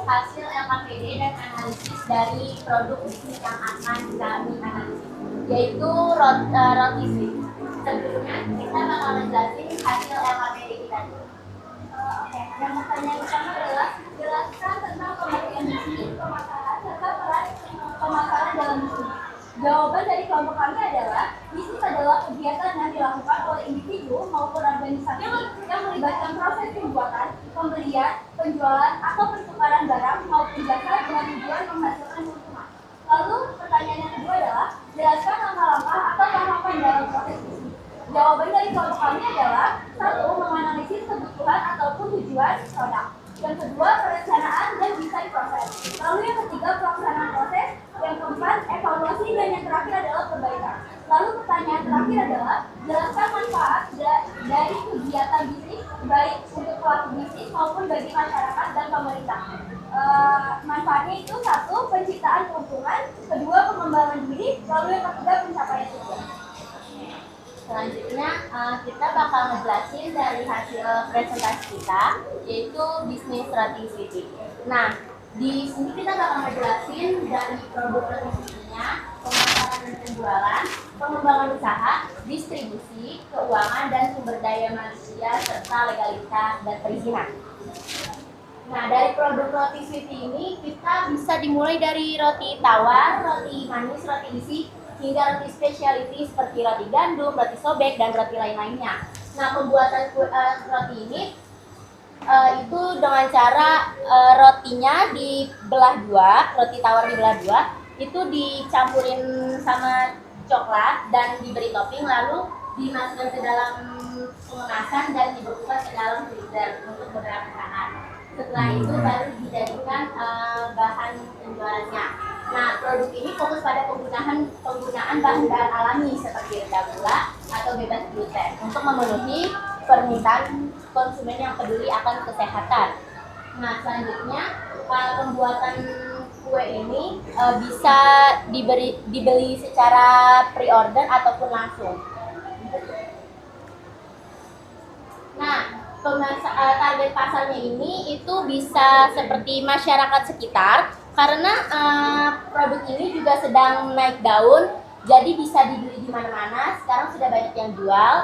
Hasil LKPD dan analisis dari produk bisnis yang akan kami analisis, yaitu roti sweet. Sebelumnya kita bakal menjelaskan hasil LKPD kita. Oke, yang pertanyaan pertama adalah jelaskan tentang pengertian bisnis, pemasaran, serta peran pemasaran dalam bisnis. Jawaban dari kelompok kami adalah bisnis adalah kegiatan yang dilakukan oleh individu maupun organisasi yang melibatkan proses pembuatan, pembelian, penjualan, atau pertukaran barang maupun jasa dengan tujuan menghasilkan keuntungan. Lalu pertanyaan yang kedua adalah jelaskan langkah-langkah atau tahapan dalam proses bisnis. Jawaban dari kelompok kami adalah 1. Menganalisis kebutuhan ataupun tujuan produk. Yang kedua, perencanaan dan desain proses. Lalu yang ketiga, pelaksanaan proses. Yang keempat, evaluasi, dan yang terakhir adalah perbaikan. Lalu pertanyaan terakhir adalah jelaskan manfaat dari kegiatan bisnis baik untuk pelaku bisnis maupun bagi masyarakat dan pemerintah. Manfaatnya itu satu, penciptaan keuntungan, kedua, pengembangan diri, lalu yang ketiga, pencapaian tujuan. Selanjutnya kita bakal ngejelasin dari hasil presentasi kita, yaitu bisnis strategy. Nah, di sini kita bakal ngejelasin dari produk strateginya, pemasaran dan penjualan, pengembangan usaha, distribusi, keuangan dan sumber daya manusia serta legalitas dan perizinan. Nah, dari produk roti sweety ini kita bisa dimulai dari roti tawar, roti manis, roti isi, hingga roti specialty seperti roti gandum, roti sobek, dan roti lain-lainnya. Nah, pembuatan roti ini itu dengan cara rotinya dibelah dua, roti tawar dibelah dua, itu dicampurin sama coklat dan diberi topping, lalu dimasukkan ke dalam pengemasan dan dibekukan ke dalam freezer untuk beberapa saat. Setelah itu baru dijadikan bahan penjualannya. Nah, produk ini fokus pada penggunaan bahan-bahan alami seperti rendah gula atau bebas gluten untuk memenuhi permintaan konsumen yang peduli akan kesehatan. Nah, selanjutnya pembuatan kue ini bisa dibeli secara pre-order ataupun langsung. Nah, target pasarnya ini itu bisa seperti masyarakat sekitar karena produk ini juga sedang naik daun, jadi bisa dibeli di mana-mana. Sekarang sudah banyak yang jual.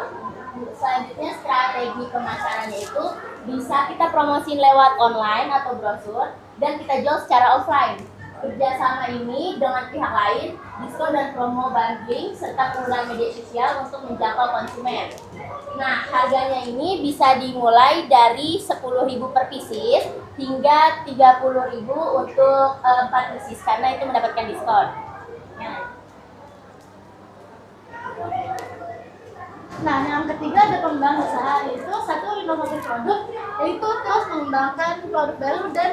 Selanjutnya strategi pemasarannya itu bisa kita promosiin lewat online atau brosur dan kita jual secara offline. Kerjasama ini dengan pihak lain, diskon dan promo bundling serta penggunaan media sosial untuk menjangkau konsumen. Nah, harganya ini bisa dimulai dari 10.000 per pieces hingga 30.000 untuk 4 pieces karena itu mendapatkan diskon. Nah, yang ketiga ada pengembangan usaha, yaitu satu, inovasi produk, yaitu terus mengembangkan produk baru dan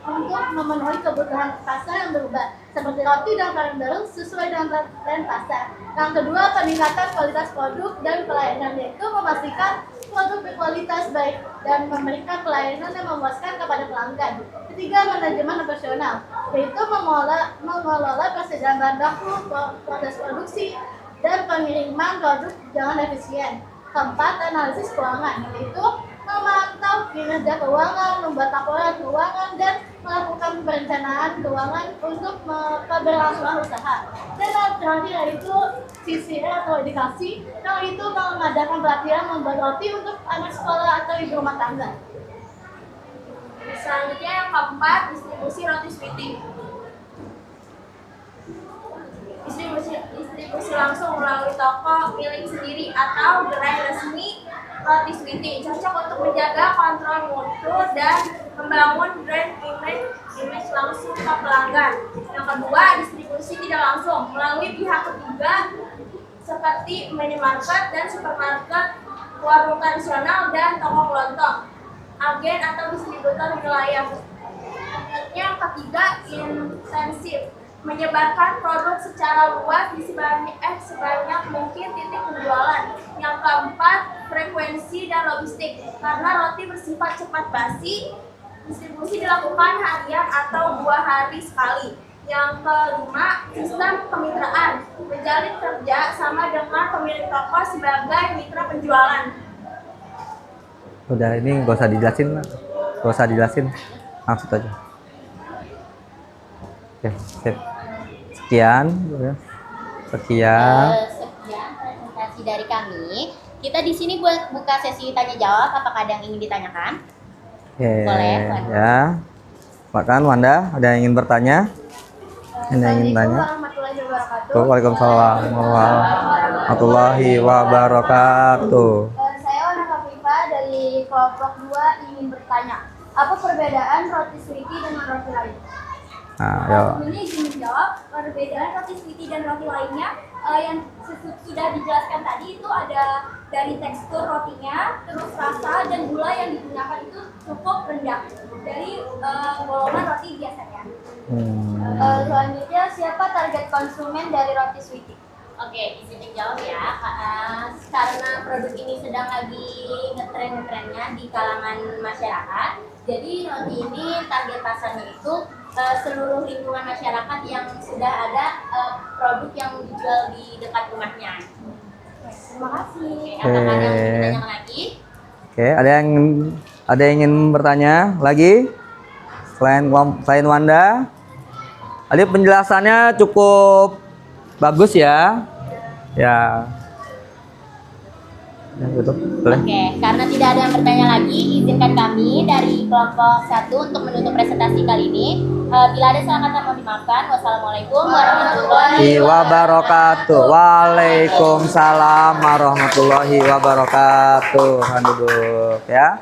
untuk memenuhi kebutuhan pasar yang berubah, seperti roti dan varian baru sesuai dengan tren pasar. Yang kedua, peningkatan kualitas produk dan pelayanan, yaitu memastikan produk berkualitas baik dan memberikan pelayanan yang memuaskan kepada pelanggan. Ketiga, manajemen operasional, yaitu mengelola persediaan bahan baku, proses produksi, dan pengiriman produk dengan efisien. Keempat, analisis keuangan, yaitu memantau kinerja keuangan, membuat laporan keuangan, dan melakukan perencanaan keuangan untuk keberlangsungan usaha. Dan yang terakhir yaitu CCA atau edukasi, yang itu mengadakan pelatihan membuat roti untuk anak sekolah atau ibu rumah tangga. Selanjutnya yang keempat, distribusi roti sweety. Distribusi langsung melalui toko milik sendiri atau gerai resmi roti sweety cocok untuk menjaga kontrol mutu dan membangun brand image langsung ke pelanggan. Yang kedua, distribusi tidak langsung melalui pihak ketiga seperti minimarket dan supermarket, warung tradisional dan toko kelontong, agen atau distributor wilayah. Yang ketiga, intensif menyebarkan produk secara luas di sebanyak mungkin titik penjualan. Yang keempat, frekuensi dan logistik. Karena roti bersifat cepat basi, distribusi dilakukan harian atau 2 hari sekali. Yang kelima, sistem kemitraan. Menjalin kerja sama dengan pemilik toko sebagai mitra penjualan. Udah, ini gak usah dijelasin, langsung aja. Oke, sip. Sekian presentasi dari kami. Kita di sini buat buka sesi tanya jawab. Apakah ada yang ingin ditanyakan? Oke, Boleh, ya. Makan Wanda, ada yang ingin bertanya? Ada yang ingin tanya? Warahmatullahi wabarakatuh. Waalaikumsalam warahmatullahi wabarakatuh. Saya Wana Kafifa dari kelompok 2 ingin bertanya, apa perbedaan roti sweety dengan roti lain? Nah, yo. Ini izin menjawab, perbedaan roti sweety dan roti lainnya yang sudah dijelaskan tadi itu ada dari tekstur rotinya, terus rasa dan gula yang digunakan itu cukup rendah dari golongan roti biasanya. Selanjutnya, siapa target konsumen dari roti sweety? Oke, izin dijawab ya. Karena produk ini sedang lagi ngetren-ngetrennya di kalangan masyarakat, jadi roti ini target pasarnya itu seluruh lingkungan masyarakat yang sudah ada produk yang dijual di dekat rumahnya. Terima kasih. Apakah ada yang ingin bertanya lagi? Oke, ada yang ingin bertanya lagi? Selain Wanda? Tadi penjelasannya cukup bagus ya. Ya. Ya, tutup. Boleh. Oke, karena tidak ada yang bertanya lagi, izinkan kami dari kelompok 1 untuk menutup presentasi kali ini. Bila ada salah kata mohon dimaafkan. Wassalamualaikum warahmatullahi Wabarakatuh. Waalaikumsalam warahmatullahi wabarakatuh. Duduk ya.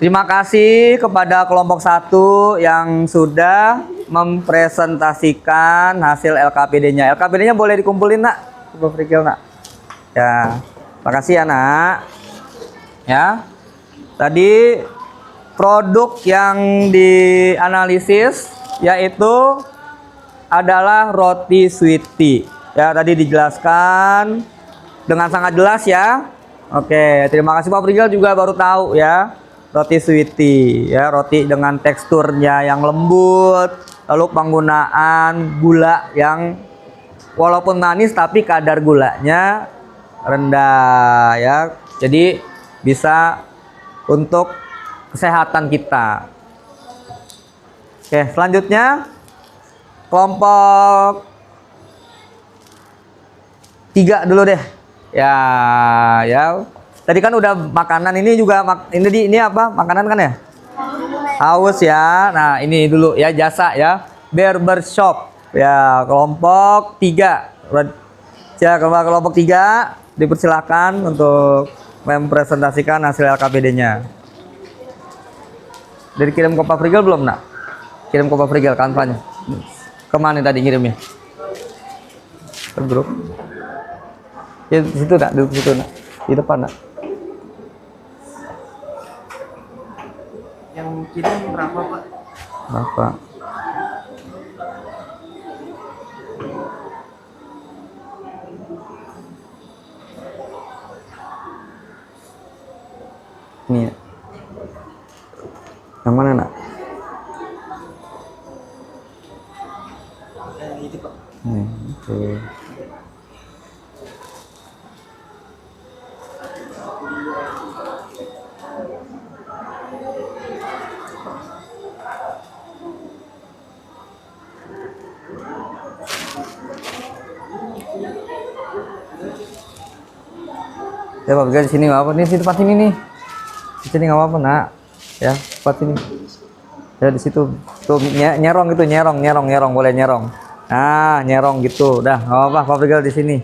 Terima kasih kepada kelompok 1 yang sudah mempresentasikan hasil LKPD-nya. LKPD-nya boleh dikumpulin, Nak? Coba Frikil, Nak. Ya. Makasih ya, Nak. Ya. Tadi produk yang dianalisis yaitu adalah roti sweetie. Ya, tadi dijelaskan dengan sangat jelas ya. Oke, terima kasih Pak Frigel juga baru tahu ya. Roti sweetie ya, roti dengan teksturnya yang lembut, lalu penggunaan gula yang walaupun manis tapi kadar gulanya rendah ya. Jadi bisa untuk kesehatan kita. Oke, selanjutnya kelompok 3 dulu deh. Ya, ya. Tadi kan udah makanan, ini juga ini apa? Makanan kan ya? Haus ya. Nah, ini dulu ya, jasa ya. Barbershop. Ya, kelompok 3. Ya, kelompok 3 dipersilakan untuk mempresentasikan hasil LKPD-nya. Dari kirim ke Pak Frigel belum, Nak? Kirim ke Pak Frigel kanvanya. Kemana tadi ngirimnya? Ke grup. Ya, di situ, Nak. Di situ, Nak. Di depan, Nak. Yang kirim berapa, Pak? Berapa? Ini ya. Yang mana, Nak? Yang itu, Pak. Oke. Ya Pak, di sini nggak apa, nih di tempat sini nih. Di sini nggak apa-apa, Nak. Ya, tempat sini. Ya di situ. Tuh nyerong gitu, nyerong, boleh nyerong. Nah, nyerong gitu. Udah, nggak apa-apa, Pak Frigel di sini.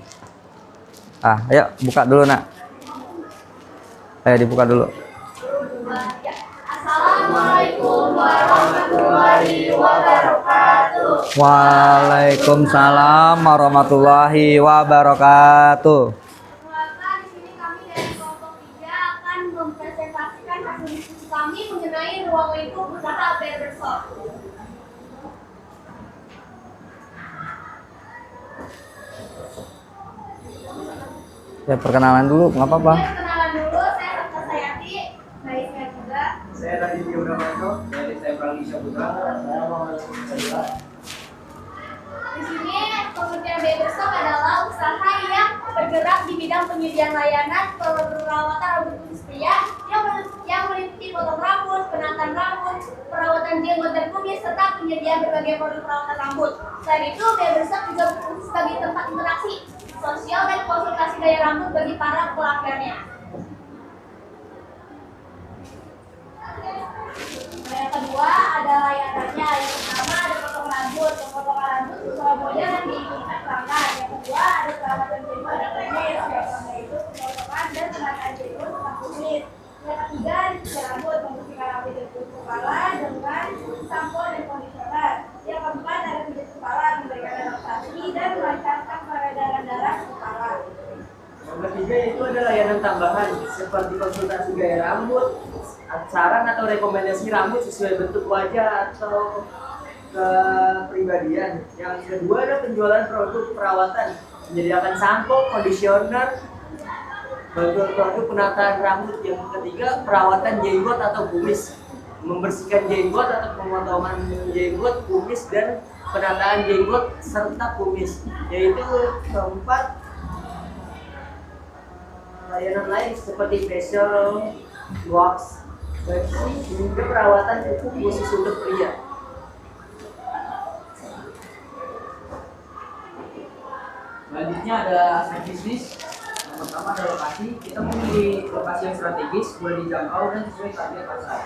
Ah, ayo buka dulu, Nak. Ayo dibuka dulu. Assalamualaikum warahmatullahi wabarakatuh. Waalaikumsalam warahmatullahi wabarakatuh. Di sini kami dari kelompok 3 akan mempresentasikan hasil diskusi kami mengenai ruang lingkup usaha barbershop. Ya perkenalan dulu, nggak apa-apa. Perkenalan dulu, saya Rata Sayati, Naisnya juga. Saya tadi Yoga Manto dari saya Pralisha Putra. Saya Muhammad Sajila. Di sini pengertian barbershop adalah usaha yang bergerak di bidang penyediaan layanan perawatan rambut khusus pria yang meliputi potong rambut, penatan rambut, perawatan jenggot dan kumis serta penyediaan berbagai produk perawatan rambut. Selain itu, barbershop juga berfungsi sebagai tempat interaksi sosial dan konsultasi gaya rambut bagi para pelanggannya. Nah, yang kedua ada layanannya. Yang pertama ada potong rambut. Pemotongan rambut sesuai model yang diinginkan pelanggan. Yang kedua ada perawatan jenggot dan kumis. Yaitu pemotongan dan penataan jenggot serta kumis. Yang ketiga ada cuci rambut, membersihkan rambut dan kulit kepala dengan sampo dan kondisioner. Yang keempat ada pijat kepala, memberikan relaksasi dan melancarkan peredaran darah ke kepala. Yang ketiga itu ada layanan tambahan seperti konsultasi gaya rambut, saran atau rekomendasi rambut sesuai bentuk wajah atau kepribadian. Yang kedua ada penjualan produk perawatan menyediakan sampo, kondisioner, produk penataan rambut. Yang ketiga, perawatan jenggot atau kumis, membersihkan jenggot atau pemotongan jenggot, kumis, dan penataan jenggot serta kumis. Yaitu keempat, layanan lain seperti facial, wax, waxing, hingga perawatan kuku khusus untuk pria. Selanjutnya ada aspek bisnis. Yang pertama ada lokasi. Kita memilih lokasi yang strategis, boleh dijangkau dan sesuai target pasar.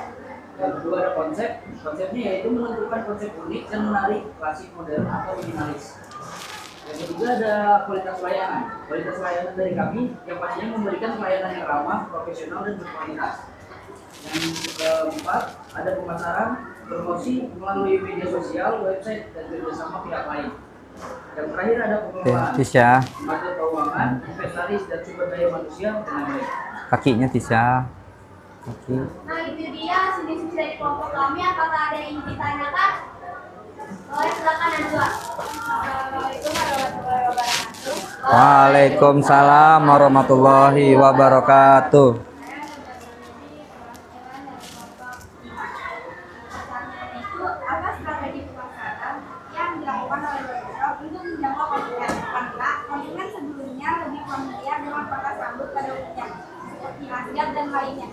Yang kedua ada konsep. Konsepnya yaitu menentukan konsep unik dan menarik, klasik, modern, atau minimalis. Yang ketiga ada kualitas layanan. Kualitas layanan dari kami yang pastinya memberikan pelayanan yang ramah, profesional, dan berkualitas. Yang keempat ada pemasaran, promosi melalui media sosial, website, dan kerjasama pihak lain. Yang terakhir ada pengelolaan, Tisha. mengatur keuangan, inventaris, dan sumber daya manusia dengan baik. Kakinya Tisha. Kaki. Nah itu dia bisnis dari kelompok kami. Apakah ada yang ingin ditanyakan? Boleh silakan Najwa. Assalamualaikum warahmatullahi wabarakatuh. Waalaikumsalam warahmatullahi wabarakatuh. Pertanyaan itu, apa strategi pemasaran yang dilakukan oleh barbershop untuk menjangkau konsumen? Karena konsumen sebelumnya lebih familiar dengan pangkas rambut pada umumnya, seperti nasjab dan lainnya.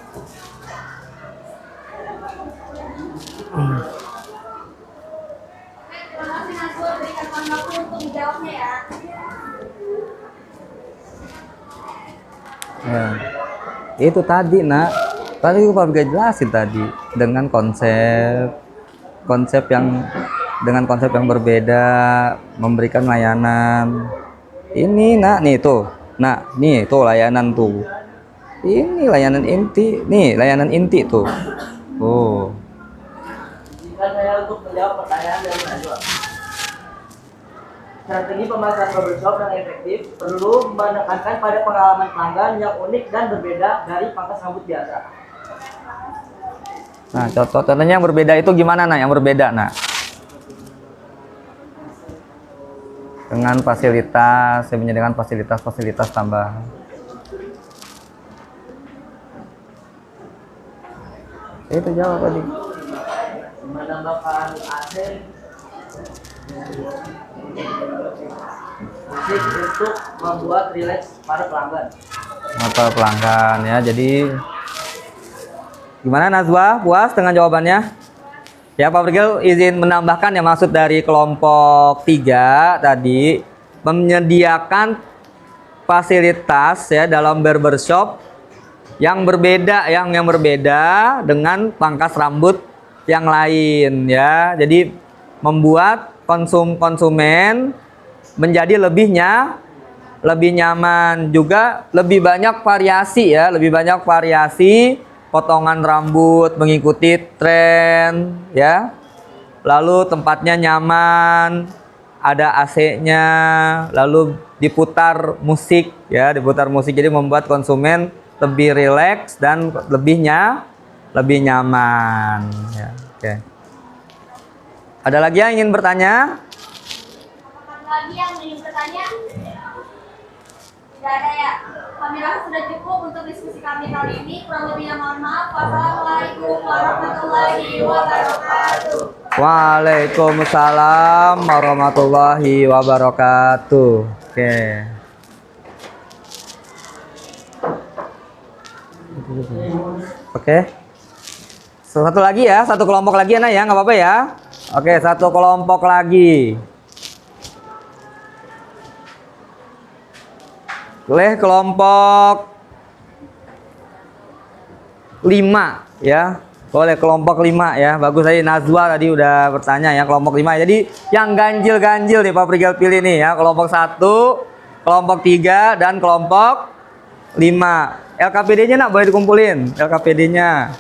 Terima kasih Najwa, berikan waktu untuk menjawabnya ya. Ya. Itu tadi nak, tadi gua juga jelasin tadi dengan konsep yang berbeda, memberikan layanan. Ini nak, nih tuh, nak, nih tuh layanan tuh. Ini layanan inti, nih layanan inti tuh. Oh. Jika saya untuk menjawab pertanyaan dari Najwa. Strategi pemasaran barbershop yang efektif perlu menekankan pada pengalaman pelanggan yang unik dan berbeda dari pangkas rambut biasa. Nah, contohnya yang berbeda itu gimana nak? Yang berbeda nak? Dengan fasilitas, saya menyediakan fasilitas tambahan. Itu jawab tadi. Menambahkan AC, musik untuk membuat rileks para pelanggan. Mata pelanggan ya. Jadi gimana Najwa? Puas dengan jawabannya? Ya Pak Brigel izin menambahkan yang maksud dari kelompok 3 tadi menyediakan fasilitas ya dalam barbershop yang berbeda dengan pangkas rambut yang lain ya. Jadi membuat konsumen menjadi lebih nyaman, juga lebih banyak variasi potongan rambut mengikuti tren ya. Lalu tempatnya nyaman, ada AC-nya, lalu diputar musik ya, jadi membuat konsumen lebih rileks dan lebih nyaman ya. Oke. Ada lagi yang ingin bertanya? Lagi yang ingin bertanya? Tidak ada ya. Kami rasa sudah cukup untuk diskusi kami kali ini. Kurang lebihnya mohon maaf. Wassalamualaikum warahmatullahi wabarakatuh. Waalaikumsalam warahmatullahi wabarakatuh. Oke. Oke. Satu lagi ya, satu kelompok lagi ya, nggak apa-apa ya. Oke, satu kelompok lagi. Boleh kelompok 5 ya. Boleh kelompok 5 ya. Bagus tadi Najwa tadi udah bertanya ya, kelompok 5. Jadi yang ganjil-ganjil nih Pak Brigel pilih nih ya, kelompok 1, kelompok 3 dan kelompok 5. LKPD-nya nak boleh dikumpulin, LKPD-nya.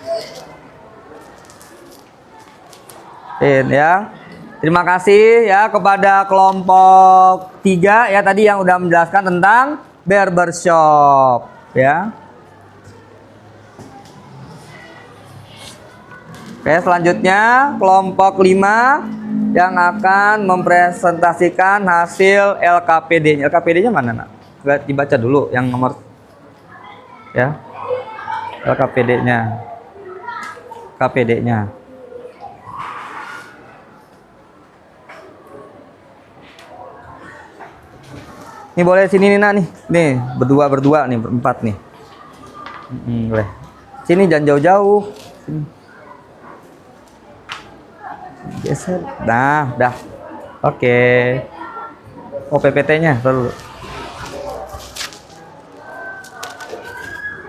Ya. Terima kasih ya kepada kelompok 3 ya tadi yang udah menjelaskan tentang barbershop ya. Oke, selanjutnya kelompok 5 yang akan mempresentasikan hasil LKPD-nya. LKPD-nya mana, Nak? Nggak dibaca dulu yang nomor ya. LKPD-nya. KPD-nya. Ini boleh sini nih, Nak, nih. Nih, berdua nih, berempat nih. Boleh. Sini jangan jauh-jauh. Sini. Geser. Nah, dah. Oke. Oh, PPT-nya dulu.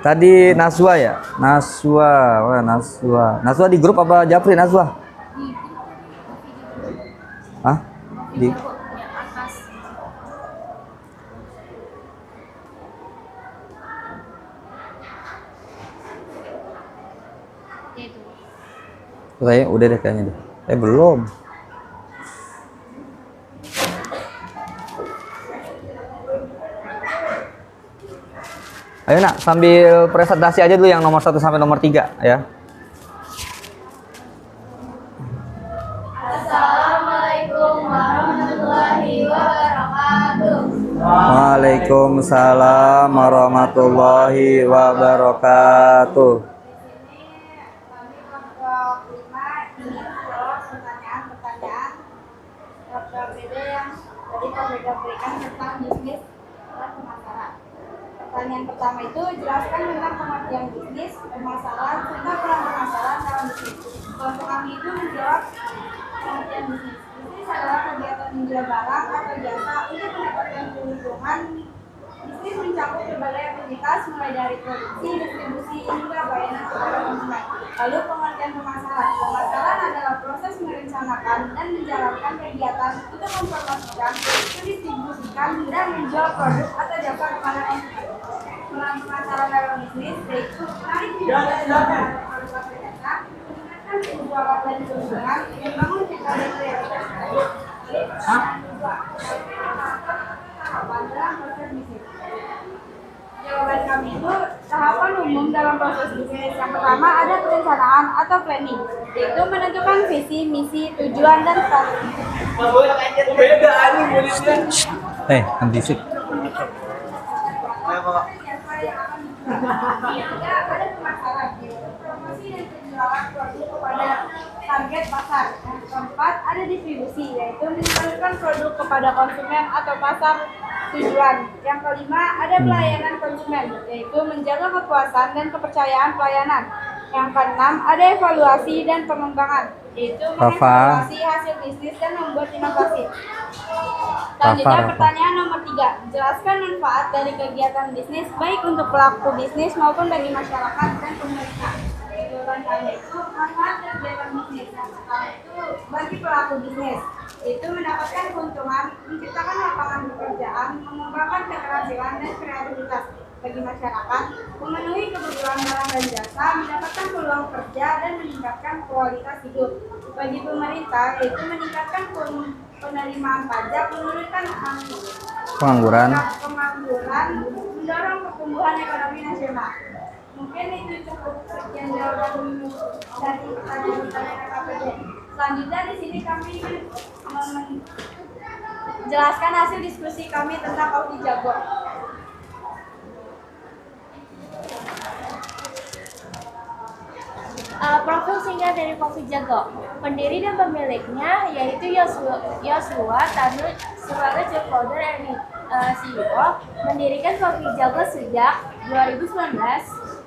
Tadi Naswa ya? Naswa. Wah, Naswa. Naswa di grup apa Japri Naswa? Hah? Di Kayaknya udah deh kayaknya deh. Belum. Ayo, Nak, sambil presentasi aja dulu yang nomor 1 sampai nomor 3 ya. Assalamualaikum warahmatullahi wabarakatuh. Waalaikumsalam warahmatullahi wabarakatuh. Pertanyaan-pertanyaan LKPD yang tadi kami berikan tentang bisnis dan pemasaran. Pertanyaan pertama itu jelaskan tentang pengertian bisnis, pemasaran, serta peran pemasaran dalam bisnis. Kelompok kami itu menjawab pengertian bisnis. Bisnis adalah kegiatan menjual barang atau jasa untuk mendapatkan keuntungan. Bisnis mencakup berbagai aktivitas mulai dari produksi, distribusi, hingga pelayanan kepada konsumen. Lalu pengertian pemasaran. Pemasaran adalah proses merencanakan dan menjalankan kegiatan untuk mempromosikan, mendistribusikan, dan menjual produk atau jasa kepada konsumen. Peran pemasaran dalam bisnis yaitu menarik minat produk atau jasa, meningkatkan penjualan dan keuntungan, membangun citra dan realitas baru. Tahapan dalam proses bisnis. Jawaban kami itu tahapan umum dalam proses bisnis. Yang pertama ada perencanaan atau planning, yaitu menentukan visi, misi, tujuan, dan strategi. Nanti sih. Ada pemasaran, yaitu promosi dan penjualan produk kepada target pasar. Yang keempat ada distribusi, yaitu menyalurkan produk kepada konsumen atau pasar tujuan. Yang kelima ada pelayanan konsumen, yaitu menjaga kepuasan dan kepercayaan pelayanan. Yang keenam ada evaluasi dan pengembangan, yaitu mengevaluasi hasil bisnis dan membuat inovasi. Selanjutnya pertanyaan nomor 3, jelaskan manfaat dari kegiatan bisnis baik untuk pelaku bisnis maupun bagi masyarakat dan pemerintah. Jawaban kami itu manfaat kegiatan bisnis. Yang pertama itu bagi pelaku bisnis, itu mendapatkan keuntungan, menciptakan lapangan pekerjaan, mengembangkan keterampilan dan kreativitas. Bagi masyarakat, memenuhi kebutuhan barang dan jasa, mendapatkan peluang kerja dan meningkatkan kualitas hidup. Bagi pemerintah, yaitu meningkatkan penerimaan pajak, menurunkan Pengangguran. mendorong pertumbuhan ekonomi nasional. Mungkin itu cukup sekian jawaban dari pertanyaan KPD. Selanjutnya di sini kami menjelaskan hasil diskusi kami tentang kopi jago. Profil singkat dari Kopi Jago. Pendiri dan pemiliknya yaitu Yosua Tanu sebagai chief founder and CEO, mendirikan Kopi Jago sejak 2019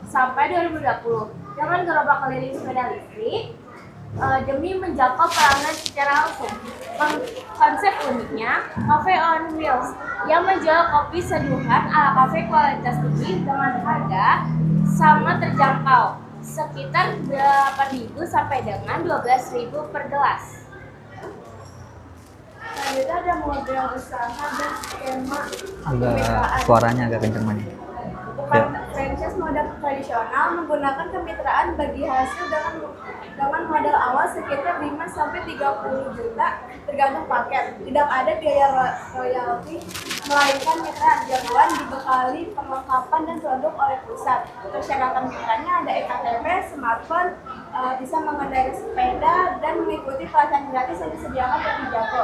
sampai 2020 dengan gerobak keliling sepeda listrik demi menjangkau pelanggan secara langsung. Konsep uniknya Cafe on Wheels yang menjual kopi seduhan ala kafe kualitas tinggi dengan harga sama terjangkau, sekitar 8.000 sampai dengan 12.000 per gelas. Selanjutnya ada model usaha dan skema Suaranya agak kenceng aja. Bukan franchise model tradisional menggunakan kemitraan bagi hasil dengan modal awal sekitar 5 sampai 30 juta tergantung paket. Tidak ada biaya royalti, melainkan mitra jagoan dibekali perlengkapan dan produk oleh pusat. Persyaratan mitranya ada EKTP, smartphone, bisa mengendarai sepeda, dan mengikuti pelatihan gratis yang disediakan Kopi Jago.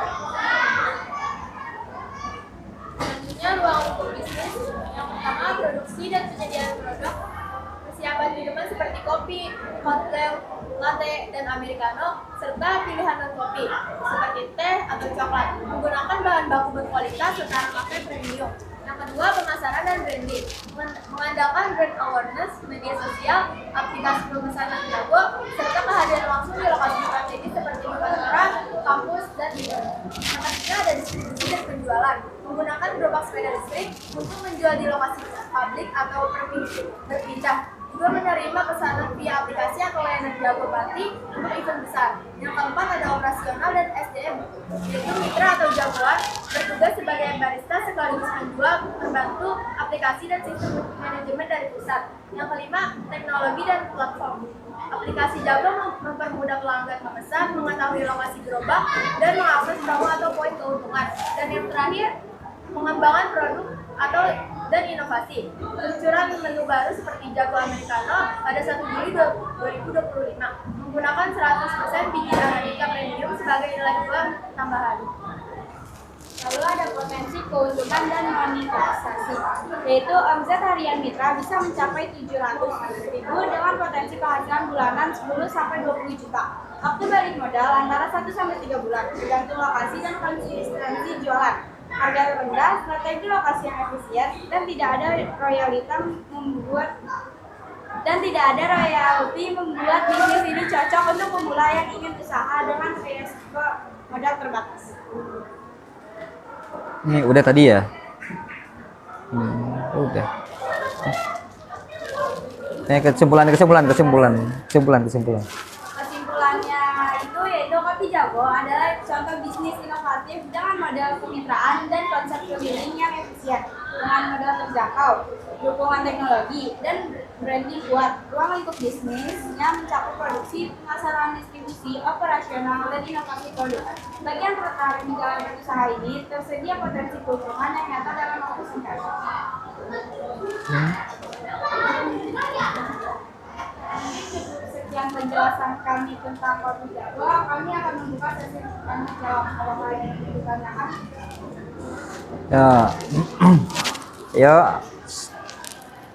Selanjutnya ruang untuk bisnis. Yang pertama, produksi dan penyediaan produk. Persiapan minuman seperti kopi, hot brew, latte, dan americano, serta pilihan non kopi seperti teh atau coklat menggunakan bahan baku berkualitas serta pakai premium. Yang kedua, pemasaran dan branding. Mengandalkan brand awareness, media sosial, aplikasi pemesanan Jago, serta kehadiran langsung di lokasi strategis seperti kantoran, kampus, dan event. Yang ketiga, ada distribusi dan penjualan. Menggunakan gerobak sepeda listrik untuk menjual di lokasi publik atau berpindah. Juga menerima pesanan via aplikasi atau layanan Jago Party untuk event besar. Yang keempat, ada operasional dan SDM, yaitu mitra atau jagoan bertugas sebagai barista sekaligus menjual, membantu aplikasi dan sistem manajemen dari pusat. Yang kelima, teknologi dan platform. Aplikasi Jago mempermudah pelanggan memesan, mengetahui lokasi gerobak, dan mengakses promo atau poin keuntungan. Dan yang terakhir, pengembangan produk dan inovasi. Peluncuran menu baru seperti Jago Americano pada 1 Juli 2025 menggunakan 100% biji Arabica premium sebagai nilai jual tambahan. Lalu ada potensi keuntungan dan monetisasi, yaitu omset harian mitra bisa mencapai 700.000 dengan potensi penghasilan bulanan 10 sampai 20 juta. Waktu balik modal antara 1 sampai 3 bulan, tergantung lokasi dan konsistensi jualan. Harga rendah, strategi lokasi yang efisien, dan tidak ada royalti membuat bisnis ini cocok untuk pemula yang ingin usaha dengan risiko modal terbatas. Ini udah tadi ya? Udah. Ini kesimpulannya. Kesimpulannya itu yaitu Kopi Jago adalah contoh bisnis inovatif dengan model kemitraan dan konsep keliling yang efisien dengan modal terjangkau, dukungan teknologi, dan branding kuat. Ruang lingkup bisnisnya mencakup produksi, pemasaran, distribusi, operasional, dan inovasi produk. Bagi yang tertarik menjalankan usaha ini, tersedia potensi keuntungan yang nyata dalam waktu singkat. Sekian penjelasan kami tentang Kopi Jago. Kami akan membuka sesi tanya jawab. Kalau kalian ingin ditanyakan.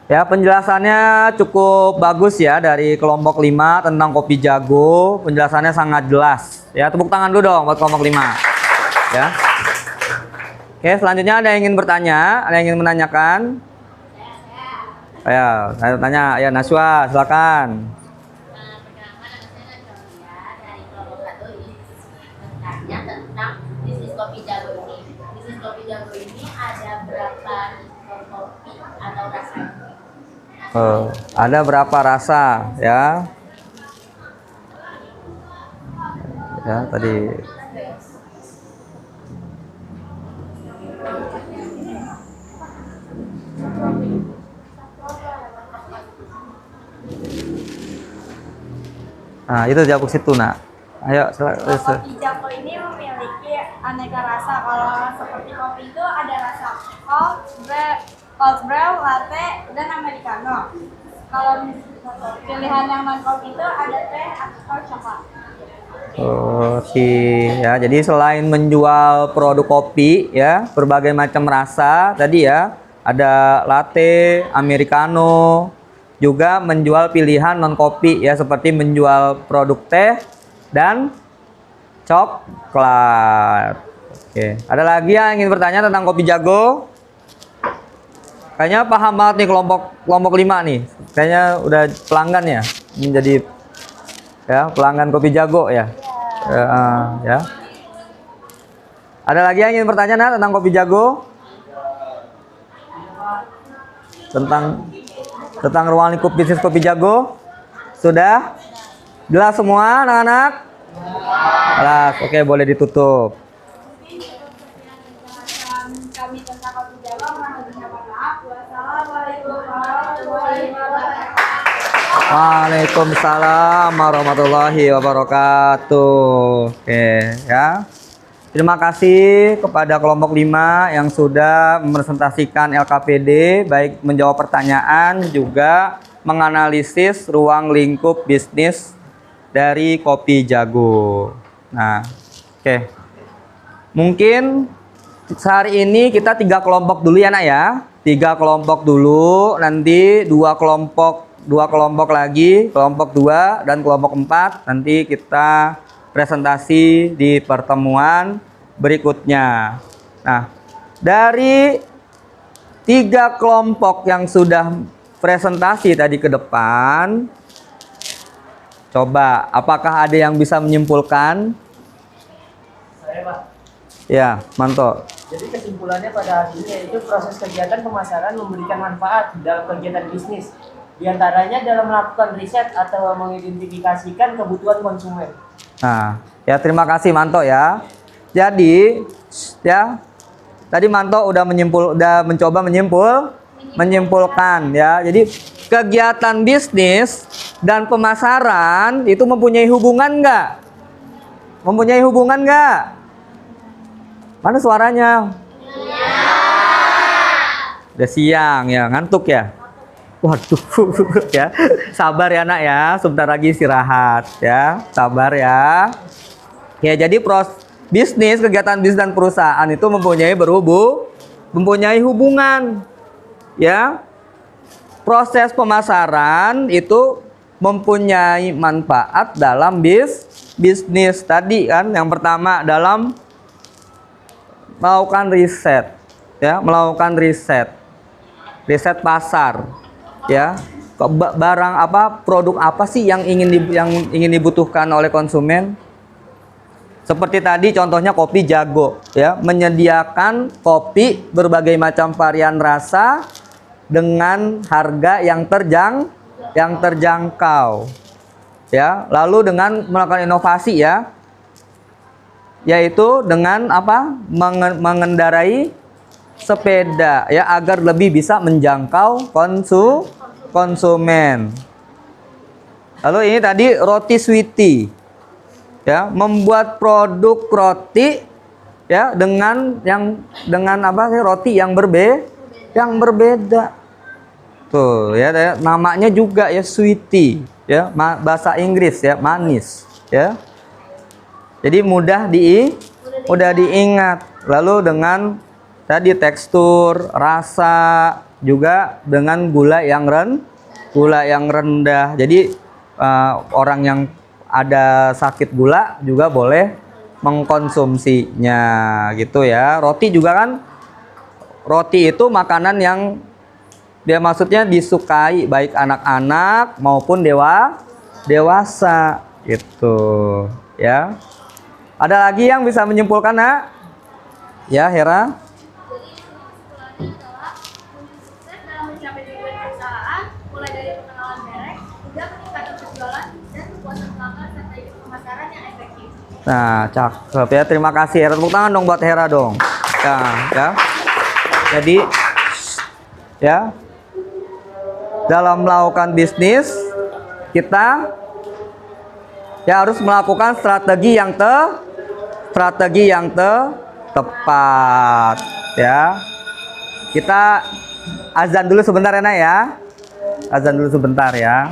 Ya, penjelasannya cukup bagus ya dari kelompok 5 tentang Kopi Jago. Penjelasannya sangat jelas. Ya, tepuk tangan dulu dong buat kelompok 5. Ya. Oke, selanjutnya ada yang ingin bertanya, ada yang ingin menanyakan? Ya, saya tanya, ya Naswa, silakan. Dari kelompok 1 ini bertanya tentang bisnis Kopi Jago ini. Bisnis Kopi Jago ini ada berapa kopi atau rasa? Ada berapa rasa ya? Ya, tadi. Nah, itu jawab ke situ, Nak. Ayo, Kopi Jago ini memiliki aneka rasa. Kalau seperti kopi itu ada rasa cold brew, latte, dan americano. Kalau pilihan yang non kopi itu ada teh atau coklat. Ya, jadi selain menjual produk kopi ya, berbagai macam rasa tadi ya, ada latte, americano, juga menjual pilihan non kopi ya, seperti menjual produk teh dan coklat. Oke, ada lagi yang ingin bertanya tentang Kopi Jago? Kayaknya paham banget nih kelompok 5 nih. Kayaknya udah pelanggan ya, menjadi ya pelanggan Kopi Jago ya. Ya. Ada lagi yang ingin bertanya Nak, tentang Kopi Jago? Tentang ruang lingkup bisnis Kopi Jago? Sudah? Jelas semua anak-anak? Jelas. Oke, boleh ditutup. Kami tentang Kopi Jago, mohon maaf. Wassalamualaikum warahmatullahi Waalaikumsalam warahmatullahi wabarakatuh. Oke ya. Terima kasih kepada kelompok 5 yang sudah mepresentasikan LKPD, baik menjawab pertanyaan juga menganalisis ruang lingkup bisnis dari Kopi Jago. Nah, oke. Mungkin hari ini kita 3 kelompok dulu ya nak ya. 3 kelompok dulu, nanti 2 kelompok lagi, kelompok 2 dan kelompok 4 nanti kita presentasi di pertemuan berikutnya. Nah, dari 3 kelompok yang sudah presentasi tadi ke depan, coba apakah ada yang bisa menyimpulkan? Saya Pak. Ya, Manto. Jadi kesimpulannya pada hari ini yaitu proses kegiatan pemasaran memberikan manfaat dalam kegiatan bisnis. Di antaranya dalam melakukan riset atau mengidentifikasikan kebutuhan konsumen. Nah, ya terima kasih Manto ya. Jadi, ya tadi Manto udah mencoba menyimpulkan ya. Jadi kegiatan bisnis dan pemasaran itu mempunyai hubungan nggak? Mempunyai hubungan nggak? Mana suaranya? Udah siang ya, ngantuk ya? Waduh, ya. Sabar ya nak ya, sebentar lagi istirahat ya. Sabar ya. Ya, jadi bisnis, kegiatan bisnis dan perusahaan itu mempunyai hubungan. Ya. Proses pemasaran itu mempunyai manfaat dalam bisnis tadi kan. Yang pertama dalam melakukan riset, ya, melakukan riset pasar. Ya, barang apa, produk apa sih yang ingin dibutuhkan oleh konsumen? Seperti tadi contohnya Kopi Jago, ya, menyediakan kopi berbagai macam varian rasa dengan harga yang terjangkau, ya. Lalu dengan melakukan inovasi ya, yaitu dengan apa? Mengendarai sepeda ya agar lebih bisa menjangkau konsumen. Lalu ini tadi roti Sweety ya, membuat produk roti ya dengan roti yang berbeda. Tuh ya, namanya juga ya Sweety ya, bahasa Inggris ya, manis ya. Jadi mudah diingat. Lalu dengan tadi tekstur, rasa, juga dengan gula yang rendah. Jadi orang yang ada sakit gula juga boleh mengkonsumsinya gitu ya. Roti juga kan, roti itu makanan yang dia maksudnya disukai baik anak-anak maupun dewasa gitu ya. Ada lagi yang bisa menyimpulkan nak? Ya, Hera? Dalam mencapai tujuan perusahaan, mulai dari pengenalan merek hingga peningkatan penjualan dan kepuasan pelanggan serta ikut pemasaran yang efektif. Nah, cakep ya. Terima kasih Hera. Tepuk tangan dong buat Hera dong. Ya. Jadi ya, dalam melakukan bisnis kita ya harus melakukan strategi yang tepat ya. Kita azan dulu sebentar ya nak ya. Azan dulu sebentar ya.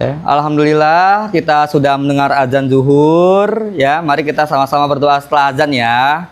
Alhamdulillah kita sudah mendengar azan zuhur ya. Mari kita sama-sama berdoa setelah azan ya.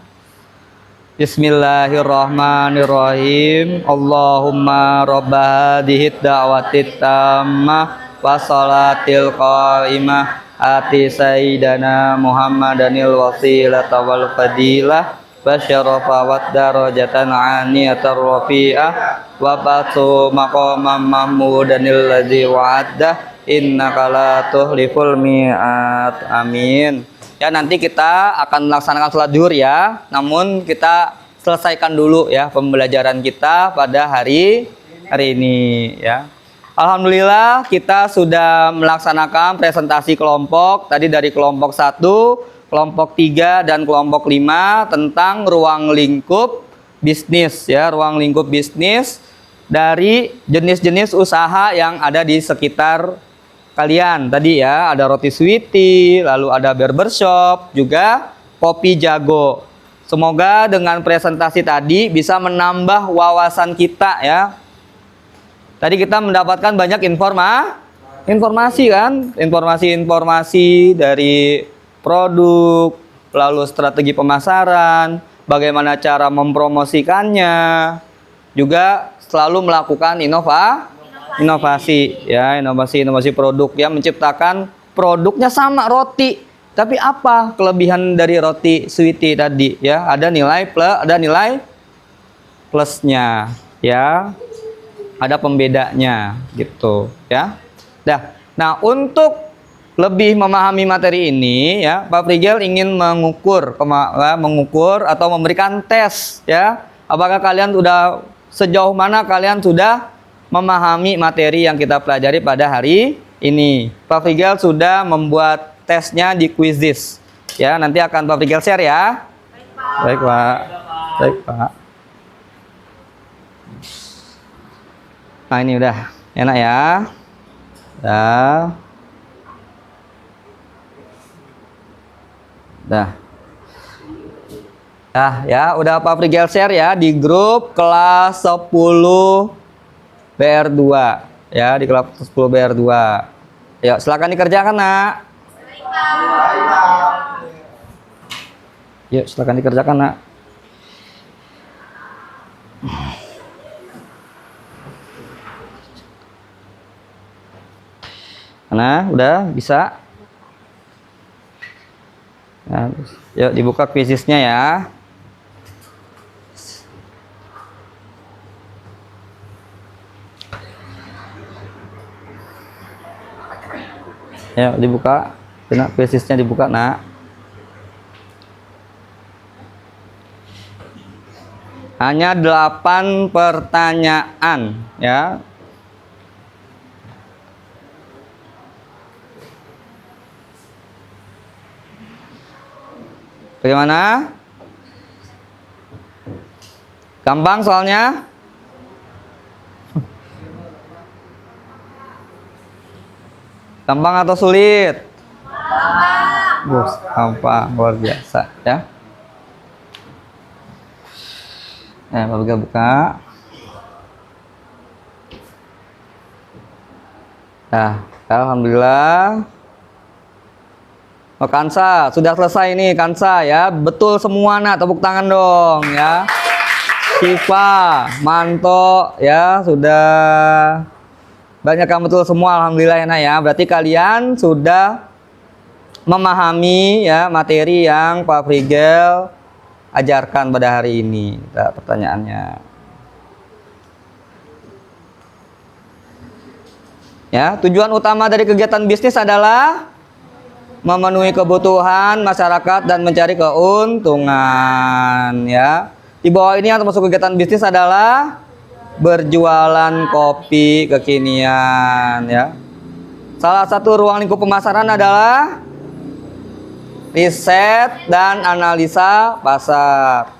Bismillahirrahmanirrahim. Allahumma robba hadhihi da'watit tammah wa salatil qaimah ati sayyidana Muhammadanil wasilata wal fadilah wa syarafa wa darajatan aniyatar rafi'ah wa batu maqamam mahmudanil ladzi wa'addah innaka la tuhliful mi'at. Amin. Ya, nanti kita akan melaksanakan sholat zuhur ya. Namun kita selesaikan dulu ya pembelajaran kita pada hari ini ya. Alhamdulillah kita sudah melaksanakan presentasi kelompok tadi dari kelompok 1, kelompok 3 dan kelompok 5 tentang ruang lingkup bisnis ya, ruang lingkup bisnis dari jenis-jenis usaha yang ada di sekitar kalian tadi ya. Ada roti sweety, lalu ada barbershop, juga kopi jago. Semoga dengan presentasi tadi bisa menambah wawasan kita ya. Tadi kita mendapatkan banyak informasi kan, informasi dari produk, lalu strategi pemasaran, bagaimana cara mempromosikannya, juga selalu melakukan inovasi ya, inovasi produk ya, menciptakan produknya sama roti, tapi apa kelebihan dari roti sweety tadi ya? Ada nilai plusnya ya, ada pembedanya gitu ya. Nah, untuk lebih memahami materi ini ya, Pak Frigel ingin mengukur atau memberikan tes ya. Apakah kalian sudah sejauh mana kalian sudah memahami materi yang kita pelajari pada hari ini? Pak Frigel sudah membuat tesnya di Quizizz ya. Nanti akan Pak Frigel share ya. Baik Pak. Nah, ini udah enak ya. Dah ya, udah Pak Frigel share ya di grup kelas 10 BR2 ya, di kelas 10 BR2. Yuk, silakan dikerjakan, Nak. Yuk, silakan dikerjakan, Nak. Nah, udah bisa. Nah, yuk dibuka Quizizz-nya ya. Yuk dibuka. Benar, Quizizz-nya dibuka, Nak. Hanya 8 pertanyaan ya. Bagaimana? Gampang soalnya? Gampang atau sulit? Gampang, luar biasa ya. Nah, buka. Nah, alhamdulillah. Oh, Kansa, sudah selesai nih Kansa ya. Betul semua, Nak, tepuk tangan dong ya. Siva, Manto ya, sudah banyak yang betul semua, alhamdulillah ya, Nak ya. Berarti kalian sudah memahami ya materi yang Pak Frigel ajarkan pada hari ini. Nah, pertanyaannya. Ya, tujuan utama dari kegiatan bisnis adalah memenuhi kebutuhan masyarakat dan mencari keuntungan ya. Di bawah ini yang termasuk kegiatan bisnis adalah berjualan kopi kekinian ya. Salah satu ruang lingkup pemasaran adalah riset dan analisa pasar.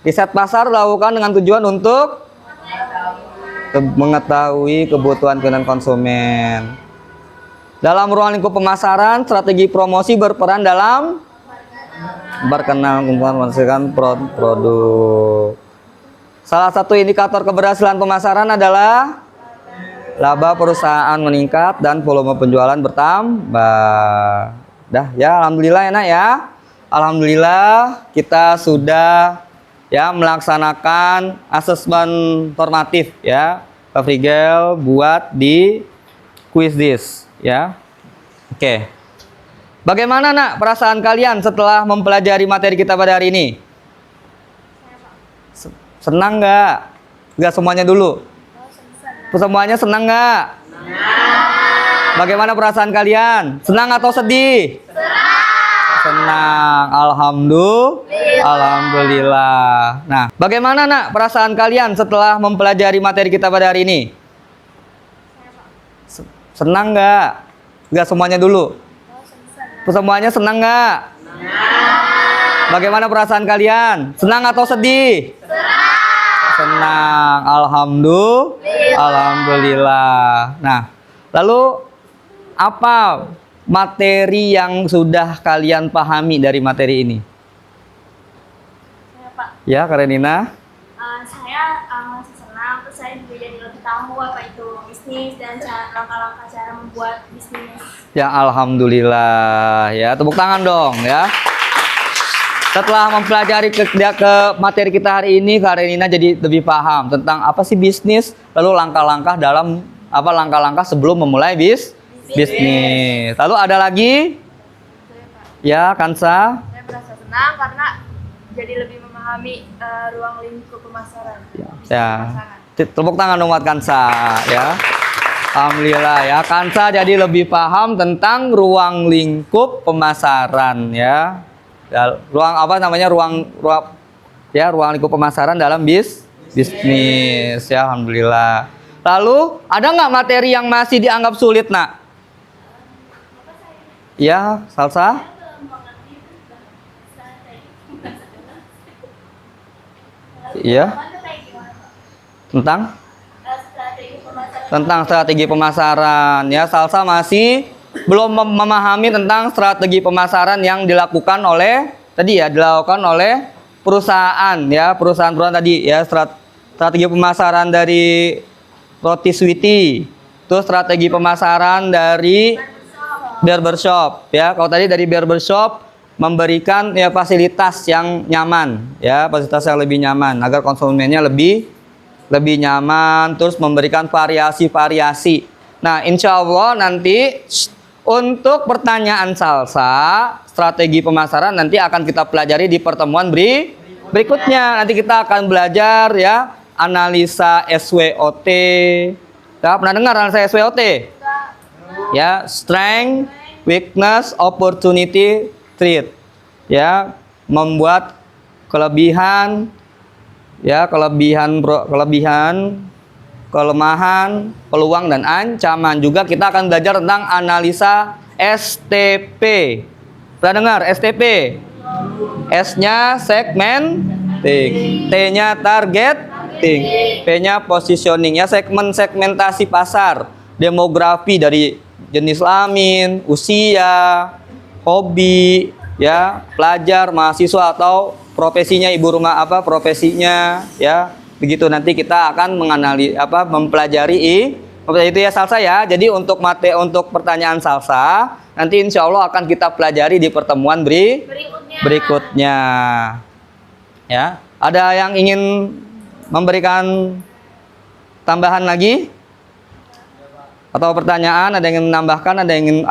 Riset pasar dilakukan dengan tujuan untuk mengetahui kebutuhan konsumen. Dalam ruang lingkup pemasaran, strategi promosi berperan dalam mempromosikan produk. Salah satu indikator keberhasilan pemasaran adalah laba perusahaan meningkat dan volume penjualan bertambah. Dah ya, alhamdulillah enak ya. Alhamdulillah kita sudah ya melaksanakan asesmen formatif ya Pak Frigel buat di quiz this ya. Oke. Bagaimana nak perasaan kalian setelah mempelajari materi kita pada hari ini? Senang nggak? Nggak semuanya dulu. Semuanya senang nggak? Bagaimana perasaan kalian? Senang atau sedih? Senang. Alhamdulillah. Nah, bagaimana nak perasaan kalian setelah mempelajari materi kita pada hari ini? Senang nggak? Nggak semuanya dulu. Semuanya senang nggak? Bagaimana perasaan kalian? Senang atau sedih? Senang. Alhamdulillah. Nah, lalu apa materi yang sudah kalian pahami dari materi ini? Saya, Pak. Ya, Karenina. Saya masih senang, terus saya juga jadi lebih tahu apa itu bisnis dan langkah-langkah cara membuat bisnis. Ya, alhamdulillah. Ya, tepuk tangan dong ya. Setelah mempelajari ke materi kita hari ini, Karenina jadi lebih paham tentang apa sih bisnis, lalu langkah-langkah dalam apa langkah-langkah sebelum memulai bisnis. Lalu ada lagi? Ya, Kansa. Saya merasa senang karena jadi lebih memahami ruang lingkup pemasaran. Ya. Tepuk tangan dong buat Kansa ya. Alhamdulillah ya, Kansa jadi lebih paham tentang ruang lingkup pemasaran ya. Ruang apa namanya ruang lingkup pemasaran dalam bisnis ya, alhamdulillah. Lalu ada nggak materi yang masih dianggap sulit nak? Ya, Salsa? Iya. Tentang strategi pemasaran ya, Salsa masih belum memahami tentang strategi pemasaran yang dilakukan oleh perusahaan ya, perusahaan tadi ya, strategi pemasaran dari Roti Sweety, terus strategi pemasaran dari barbershop ya. Kalau tadi dari barbershop memberikan ya fasilitas yang nyaman ya, fasilitas yang lebih nyaman agar konsumennya lebih nyaman, terus memberikan variasi-variasi. Nah, insya Allah nanti untuk pertanyaan Salsa, strategi pemasaran nanti akan kita pelajari di pertemuan berikutnya. Nanti kita akan belajar ya analisa SWOT. Kita pernah dengar analisa SWOT? Ya, strength, weakness, opportunity, threat. Ya, membuat kelebihan, ya kelemahan, peluang dan ancaman. Juga kita akan belajar tentang analisa STP. Pernah dengar STP? S-nya segmenting, T-nya targeting, P-nya positioning ya, segmentasi pasar, demografi dari jenis kelamin, usia, hobi, ya, pelajar, mahasiswa atau profesinya, ibu rumah apa profesinya ya. Begitu nanti kita akan mempelajari itu ya Salsa ya. Jadi untuk pertanyaan Salsa nanti insya Allah akan kita pelajari di pertemuan berikutnya. Ya, ada yang ingin memberikan tambahan lagi? Atau pertanyaan? Ada yang ingin menambahkan? Ada yang ingin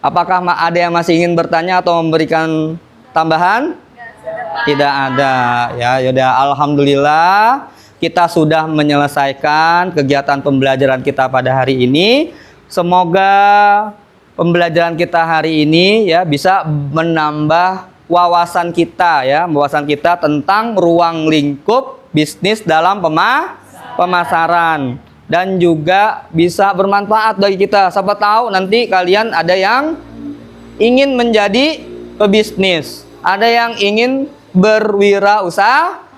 apakah ada yang masih ingin bertanya atau memberikan tambahan? Tidak ada ya. Yaudah, alhamdulillah kita sudah menyelesaikan kegiatan pembelajaran kita pada hari ini. Semoga pembelajaran kita hari ini ya bisa menambah wawasan kita ya, wawasan kita tentang ruang lingkup bisnis dalam pemasaran, dan juga bisa bermanfaat bagi kita. Siapa tahu nanti kalian ada yang ingin menjadi pebisnis, ada yang ingin berwirausaha.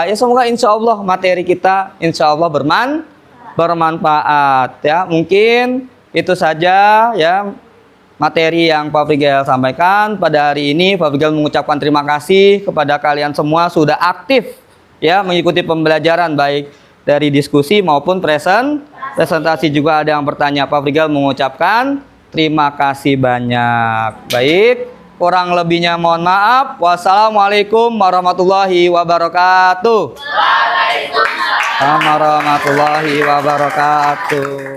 Ya, semoga insya Allah materi kita insya Allah bermanfaat ya. Mungkin itu saja ya materi yang Pak Frigel sampaikan pada hari ini. Pak Frigel mengucapkan terima kasih kepada kalian semua sudah aktif ya mengikuti pembelajaran baik dari diskusi maupun presentasi. presentasi juga ada yang bertanya. Pak Frigal mengucapkan terima kasih banyak. Baik, kurang lebihnya mohon maaf. Wassalamualaikum warahmatullahi wabarakatuh. Waalaikumsalam warahmatullahi wabarakatuh.